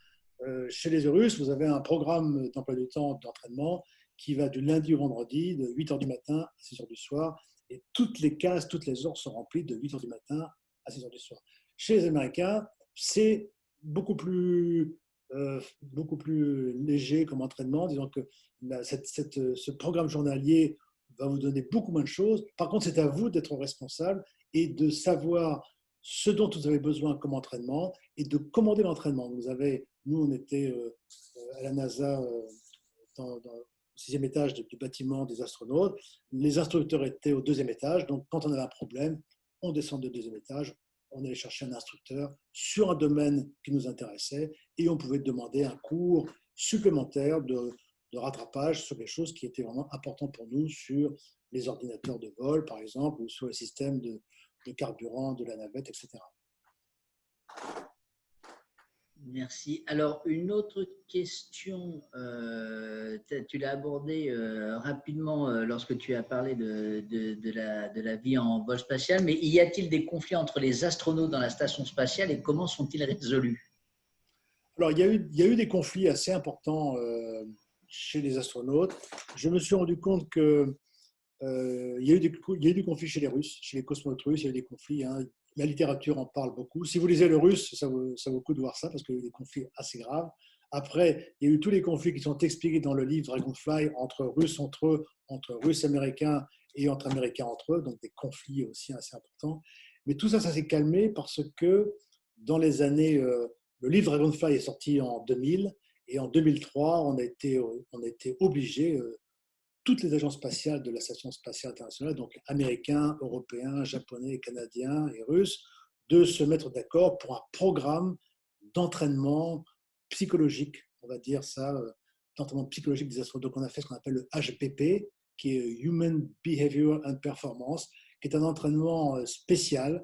Chez les Russes, vous avez un programme d'emploi du temps d'entraînement qui va du lundi au vendredi, de 8h du matin à 6h du soir. Et toutes les cases, toutes les heures sont remplies de 8h du matin à 6h du soir. Chez les Américains, c'est beaucoup plus léger comme entraînement. Disons que ce programme journalier va vous donner beaucoup moins de choses. Par contre, c'est à vous d'être responsable et de savoir ce dont vous avez besoin comme entraînement et de commander l'entraînement. Nous, on était à la NASA au 6e étage du bâtiment des astronautes. Les instructeurs étaient au 2e étage. Donc, quand on avait un problème, on descendait au 2e étage, on allait chercher un instructeur sur un domaine qui nous intéressait et on pouvait demander un cours supplémentaire de rattrapage sur les choses qui étaient vraiment importantes pour nous, sur les ordinateurs de vol, par exemple, ou sur le système de carburant de la navette, etc. Merci. Alors, une autre question, tu l'as abordée rapidement lorsque tu as parlé de la vie en vol spatial, mais y a-t-il des conflits entre les astronautes dans la station spatiale et comment sont-ils résolus? Alors, il y a eu des conflits assez importants chez les astronautes. Je me suis rendu compte que il y a eu des conflits chez les Russes, chez les cosmonautes russes, il y a eu des conflits. Hein. La littérature en parle beaucoup. Si vous lisez le russe, ça vaut le coup de voir ça parce qu'il y a eu des conflits assez graves. Après, il y a eu tous les conflits qui sont expliqués dans le livre Dragonfly entre Russes entre eux, entre Russes américains et entre Américains entre eux, donc des conflits aussi assez importants. Mais tout ça, ça s'est calmé parce que dans les années, le livre Dragonfly est sorti en 2000 et en 2003, on a été obligé toutes les agences spatiales de la Station spatiale internationale, donc américains, européens, japonais, canadiens et russes, de se mettre d'accord pour un programme d'entraînement psychologique, on va dire ça, d'entraînement psychologique des astronautes. Donc on a fait ce qu'on appelle le HPP, qui est Human Behavior and Performance, qui est un entraînement spécial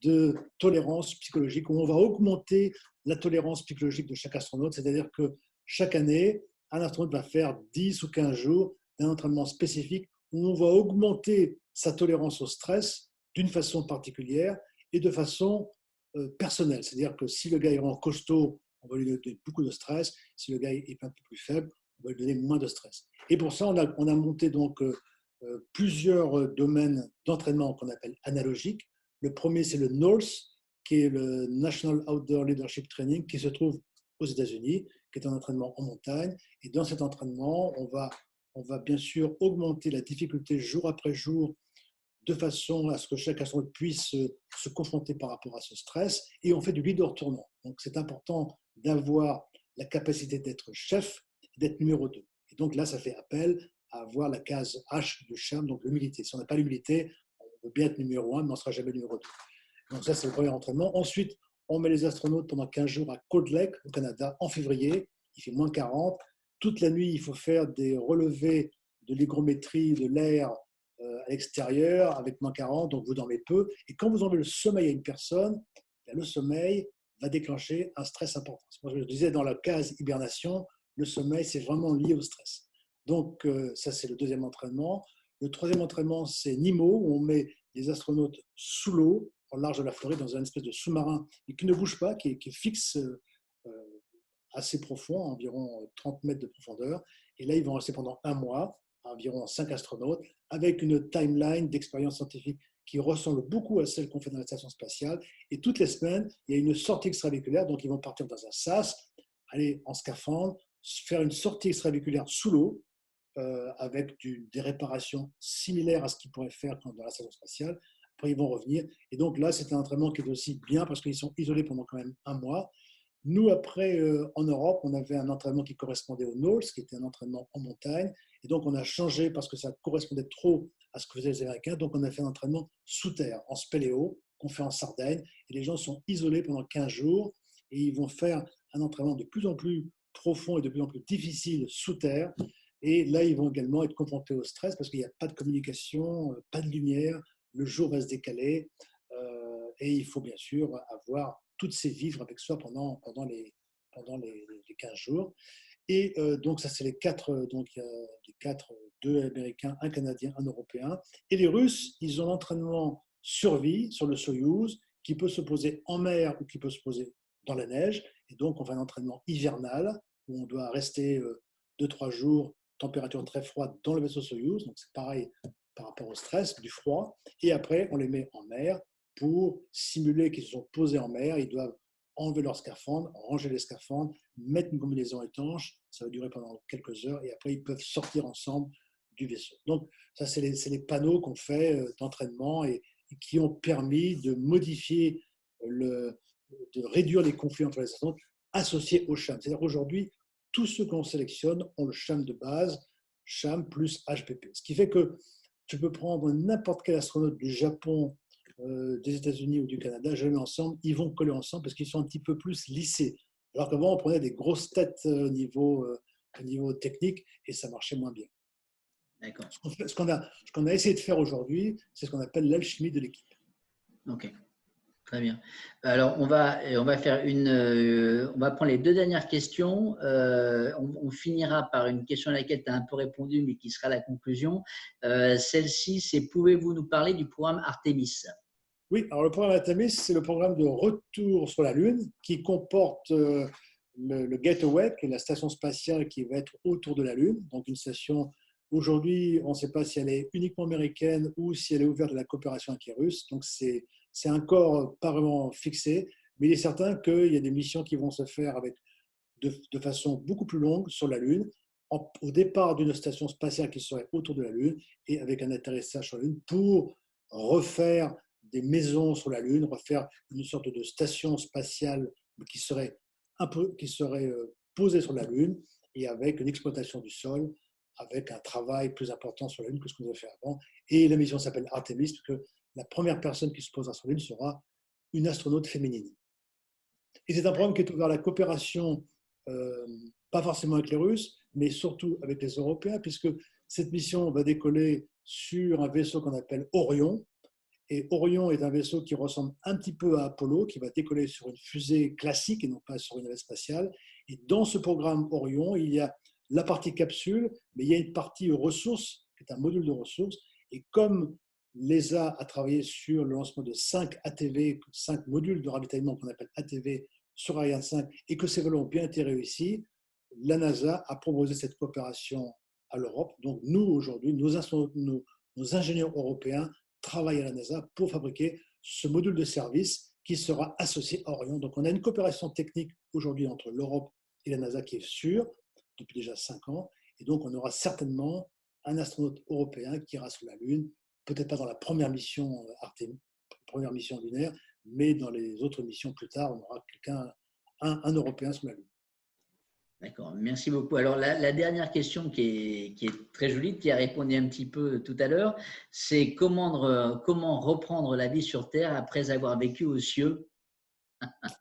de tolérance psychologique, où on va augmenter la tolérance psychologique de chaque astronaute, c'est-à-dire que chaque année, un astronaute va faire 10 ou 15 jours d'un entraînement spécifique où on va augmenter sa tolérance au stress d'une façon particulière et de façon personnelle. C'est-à-dire que si le gars est vraiment costaud, on va lui donner beaucoup de stress. Si le gars est un peu plus faible, on va lui donner moins de stress. Et pour ça, on a monté donc plusieurs domaines d'entraînement qu'on appelle analogiques. Le premier, c'est le NORS, qui est le National Outdoor Leadership Training, qui se trouve aux États-Unis, qui est un entraînement en montagne. Et dans cet entraînement, on va bien sûr augmenter la difficulté jour après jour de façon à ce que chaque astronaute puisse se confronter par rapport à ce stress. Et on fait du leader tournant. Donc, c'est important d'avoir la capacité d'être chef, d'être numéro 2. Et donc là, ça fait appel à avoir la case H du charme, donc l'humilité. Si on n'a pas l'humilité, on veut bien être numéro 1, mais on ne sera jamais numéro 2. Donc ça, c'est le premier entraînement. Ensuite, on met les astronautes pendant 15 jours à Cold Lake, au Canada, en février. Il fait moins 40. Toute la nuit, il faut faire des relevés de l'hygrométrie de l'air à l'extérieur avec moins 40, donc vous dormez peu. Et quand vous enlevez le sommeil à une personne, le sommeil va déclencher un stress important. Moi, je disais dans la case hibernation, le sommeil, c'est vraiment lié au stress. Donc ça, c'est le deuxième entraînement. Le troisième entraînement, c'est NIMO, où on met les astronautes sous l'eau, au large de la Floride, dans un espèce de sous-marin, et qui ne bouge pas, qui est fixe, assez profond, environ 30 mètres de profondeur. Et là, ils vont rester pendant un mois, environ 5 astronautes, avec une timeline d'expérience scientifique qui ressemble beaucoup à celle qu'on fait dans la station spatiale. Et toutes les semaines, il y a une sortie extravéhiculaire. Donc, ils vont partir dans un SAS, aller en scaphandre, faire une sortie extravéhiculaire sous l'eau, avec des réparations similaires à ce qu'ils pourraient faire dans la station spatiale. Après, ils vont revenir. Et donc là, c'est un entraînement qui est aussi bien parce qu'ils sont isolés pendant quand même un mois. Nous, après, en Europe, on avait un entraînement qui correspondait au NOLS, qui était un entraînement en montagne. Et donc, on a changé parce que ça correspondait trop à ce que faisaient les Américains. Donc, on a fait un entraînement sous terre, en spéléo, qu'on fait en Sardaigne. Et les gens sont isolés pendant 15 jours et ils vont faire un entraînement de plus en plus profond et de plus en plus difficile sous terre. Et là, ils vont également être confrontés au stress parce qu'il n'y a pas de communication, pas de lumière, le jour va se décaler et il faut bien sûr avoir toutes ces vivres avec soi pendant les 15 jours. Et donc, ça, c'est les quatre, donc il y a les quatre, deux Américains, un Canadien, un Européen. Et les Russes, ils ont l'entraînement survie sur le Soyouz qui peut se poser en mer ou qui peut se poser dans la neige. Et donc, on fait un entraînement hivernal où on doit rester 2-3 jours, température très froide dans le vaisseau Soyouz. Donc, c'est pareil par rapport au stress, du froid. Et après, on les met en mer pour simuler qu'ils se sont posés en mer. Ils doivent enlever leur scaphandre, ranger les scaphandres, mettre une combinaison étanche. Ça va durer pendant quelques heures. Et après, ils peuvent sortir ensemble du vaisseau. Donc, ça, c'est les panneaux qu'on fait d'entraînement et qui ont permis de modifier, de réduire les conflits entre les astronautes associés au CHAM. C'est-à-dire qu'aujourd'hui, tous ceux qu'on sélectionne ont le CHAM de base, CHAM plus HPP. Ce qui fait que tu peux prendre n'importe quel astronaute du Japon, des États-Unis ou du Canada, je les mets ensemble, ils vont coller ensemble parce qu'ils sont un petit peu plus lissés. Alors qu'avant, on prenait des grosses têtes au niveau technique et ça marchait moins bien. D'accord. Ce qu'on a essayé de faire aujourd'hui, c'est ce qu'on appelle l'alchimie de l'équipe. Ok, très bien. Alors, on va faire on va prendre les deux dernières questions. On finira par une question à laquelle tu as un peu répondu, mais qui sera la conclusion. Celle-ci, c'est pouvez-vous nous parler du programme Artemis? Oui, alors le programme Artemis, c'est le programme de retour sur la Lune qui comporte le Gateway, qui est la station spatiale qui va être autour de la Lune. Donc une station, aujourd'hui, on ne sait pas si elle est uniquement américaine ou si elle est ouverte à la coopération avec les Russes. Donc c'est encore pas vraiment fixé, mais il est certain qu'il y a des missions qui vont se faire de façon beaucoup plus longue sur la Lune, au départ d'une station spatiale qui serait autour de la Lune et avec un atterrissage sur la Lune pour refaire des maisons sur la Lune, refaire une sorte de station spatiale qui serait posée sur la Lune et avec une exploitation du sol, avec un travail plus important sur la Lune que ce qu'on a fait avant. Et la mission s'appelle Artemis, parce que la première personne qui se posera sur la Lune sera une astronaute féminine. Et c'est un programme qui est ouvert à la coopération, pas forcément avec les Russes, mais surtout avec les Européens, puisque cette mission va décoller sur un vaisseau qu'on appelle Orion. Et Orion est un vaisseau qui ressemble un petit peu à Apollo, qui va décoller sur une fusée classique et non pas sur une navette spatiale. Et dans ce programme Orion, il y a la partie capsule, mais il y a une partie ressources, qui est un module de ressources. Et comme l'ESA a travaillé sur le lancement de 5 ATV, 5 modules de ravitaillement qu'on appelle ATV sur Ariane 5, et que ces vols ont bien été réussis, la NASA a proposé cette coopération à l'Europe. Donc nous, aujourd'hui, nos ingénieurs européens travaillent à la NASA pour fabriquer ce module de service qui sera associé à Orion. Donc on a une coopération technique aujourd'hui entre l'Europe et la NASA qui est sûre depuis déjà 5 ans. Et donc on aura certainement un astronaute européen qui ira sur la Lune, peut-être pas dans la première mission Artemis, première mission lunaire, mais dans les autres missions plus tard, on aura un Européen sur la Lune. D'accord, merci beaucoup. Alors, la dernière question qui est très jolie, qui a répondu un petit peu tout à l'heure, c'est comment reprendre la vie sur Terre après avoir vécu aux cieux?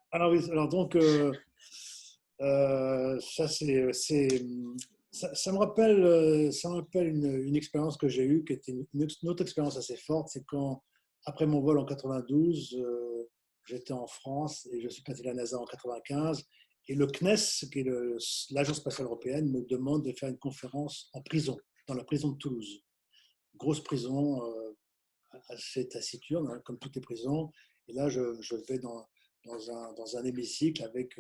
Alors, oui, alors donc, ça me rappelle une expérience que j'ai eue, qui était une autre expérience assez forte. C'est quand, après mon vol en 92, j'étais en France et je suis passé à la NASA en 95. Et le CNES, qui est l'Agence spatiale européenne, me demande de faire une conférence en prison, dans la prison de Toulouse. Grosse prison, assez taciturne, hein, comme toutes les prisons. Et là, je vais dans un hémicycle avec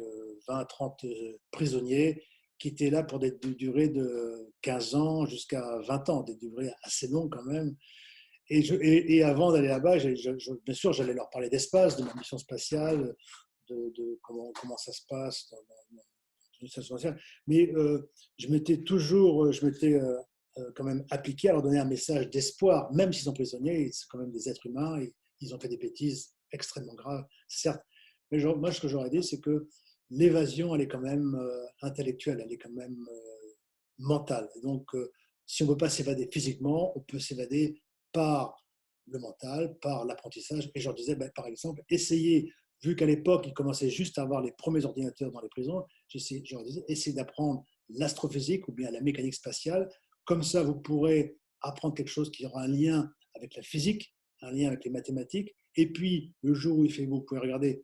20-30 prisonniers qui étaient là pour des durées de 15 ans jusqu'à 20 ans, des durées assez longues quand même. Et avant d'aller là-bas, bien sûr, j'allais leur parler d'espace, de ma mission spatiale, de comment ça se passe dans une station spatiale. Mais je m'étais quand même appliqué à leur donner un message d'espoir, même s'ils sont prisonniers, c'est quand même des êtres humains, et ils ont fait des bêtises extrêmement graves, certes. Mais moi, ce que j'aurais dit, c'est que l'évasion, elle est quand même intellectuelle, elle est quand même mentale. Et donc, si on ne peut pas s'évader physiquement, on peut s'évader par le mental, par l'apprentissage. Et je leur disais, par exemple, essayez, vu qu'à l'époque, ils commençaient juste à avoir les premiers ordinateurs dans les prisons, je leur disais, essayez d'apprendre l'astrophysique ou bien la mécanique spatiale. Comme ça, vous pourrez apprendre quelque chose qui aura un lien avec la physique, un lien avec les mathématiques. Et puis, le jour où il fait beau, vous pouvez regarder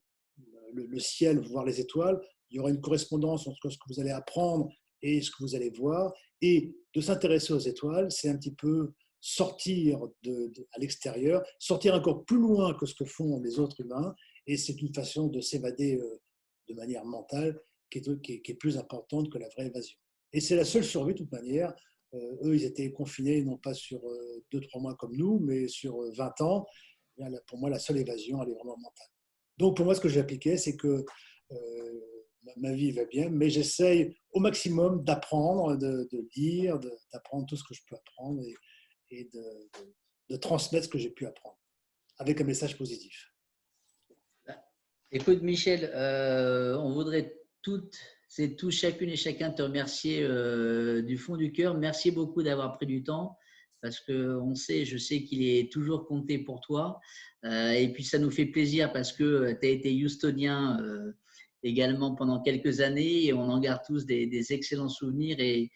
le ciel, voir les étoiles. Il y aura une correspondance entre ce que vous allez apprendre et ce que vous allez voir. Et de s'intéresser aux étoiles, c'est un petit peu sortir à l'extérieur, sortir encore plus loin que ce que font les autres humains. Et c'est une façon de s'évader de manière mentale qui est plus importante que la vraie évasion. Et c'est la seule survie de toute manière. Eux, ils étaient confinés non pas sur 2-3 mois comme nous, mais sur 20 ans. Pour moi, la seule évasion, elle est vraiment mentale. Donc, pour moi, ce que j'ai appliqué, c'est que ma vie va bien, mais j'essaye au maximum d'apprendre, de lire, d'apprendre tout ce que je peux apprendre et de transmettre ce que j'ai pu apprendre avec un message positif. Écoute, Michel, on voudrait chacune et chacun te remercier du fond du cœur. Merci beaucoup d'avoir pris du temps parce que je sais qu'il est toujours compté pour toi. Et puis, ça nous fait plaisir parce que tu as été houstonien également pendant quelques années et on en garde tous des excellents souvenirs. Et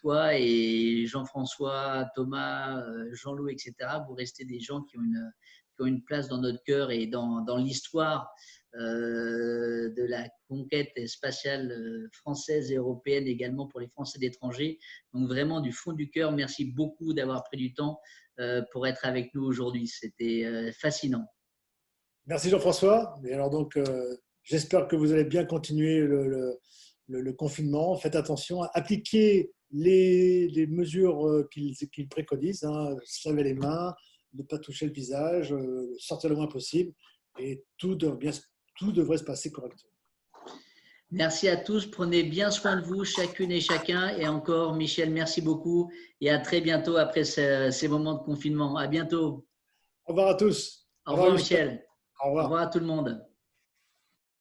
toi et Jean-François, Thomas, Jean-Loup, etc., vous restez des gens qui ont une place dans notre cœur et dans l'histoire de la conquête spatiale française et européenne également pour les Français d'étrangers. Donc vraiment du fond du cœur, merci beaucoup d'avoir pris du temps pour être avec nous aujourd'hui. C'était fascinant. Merci Jean-François. Et alors donc, j'espère que vous allez bien continuer le confinement. Faites attention, appliquez les mesures qu'il préconise, hein. Se laver les mains, ne pas toucher le visage, sortir le moins possible et tout devrait se passer correctement. Merci à tous. Prenez bien soin de vous, chacune et chacun. Et encore, Michel, merci beaucoup. Et à très bientôt après ces moments de confinement. À bientôt. Au revoir à tous. Au revoir, Michel. Au revoir. Au revoir à tout le monde.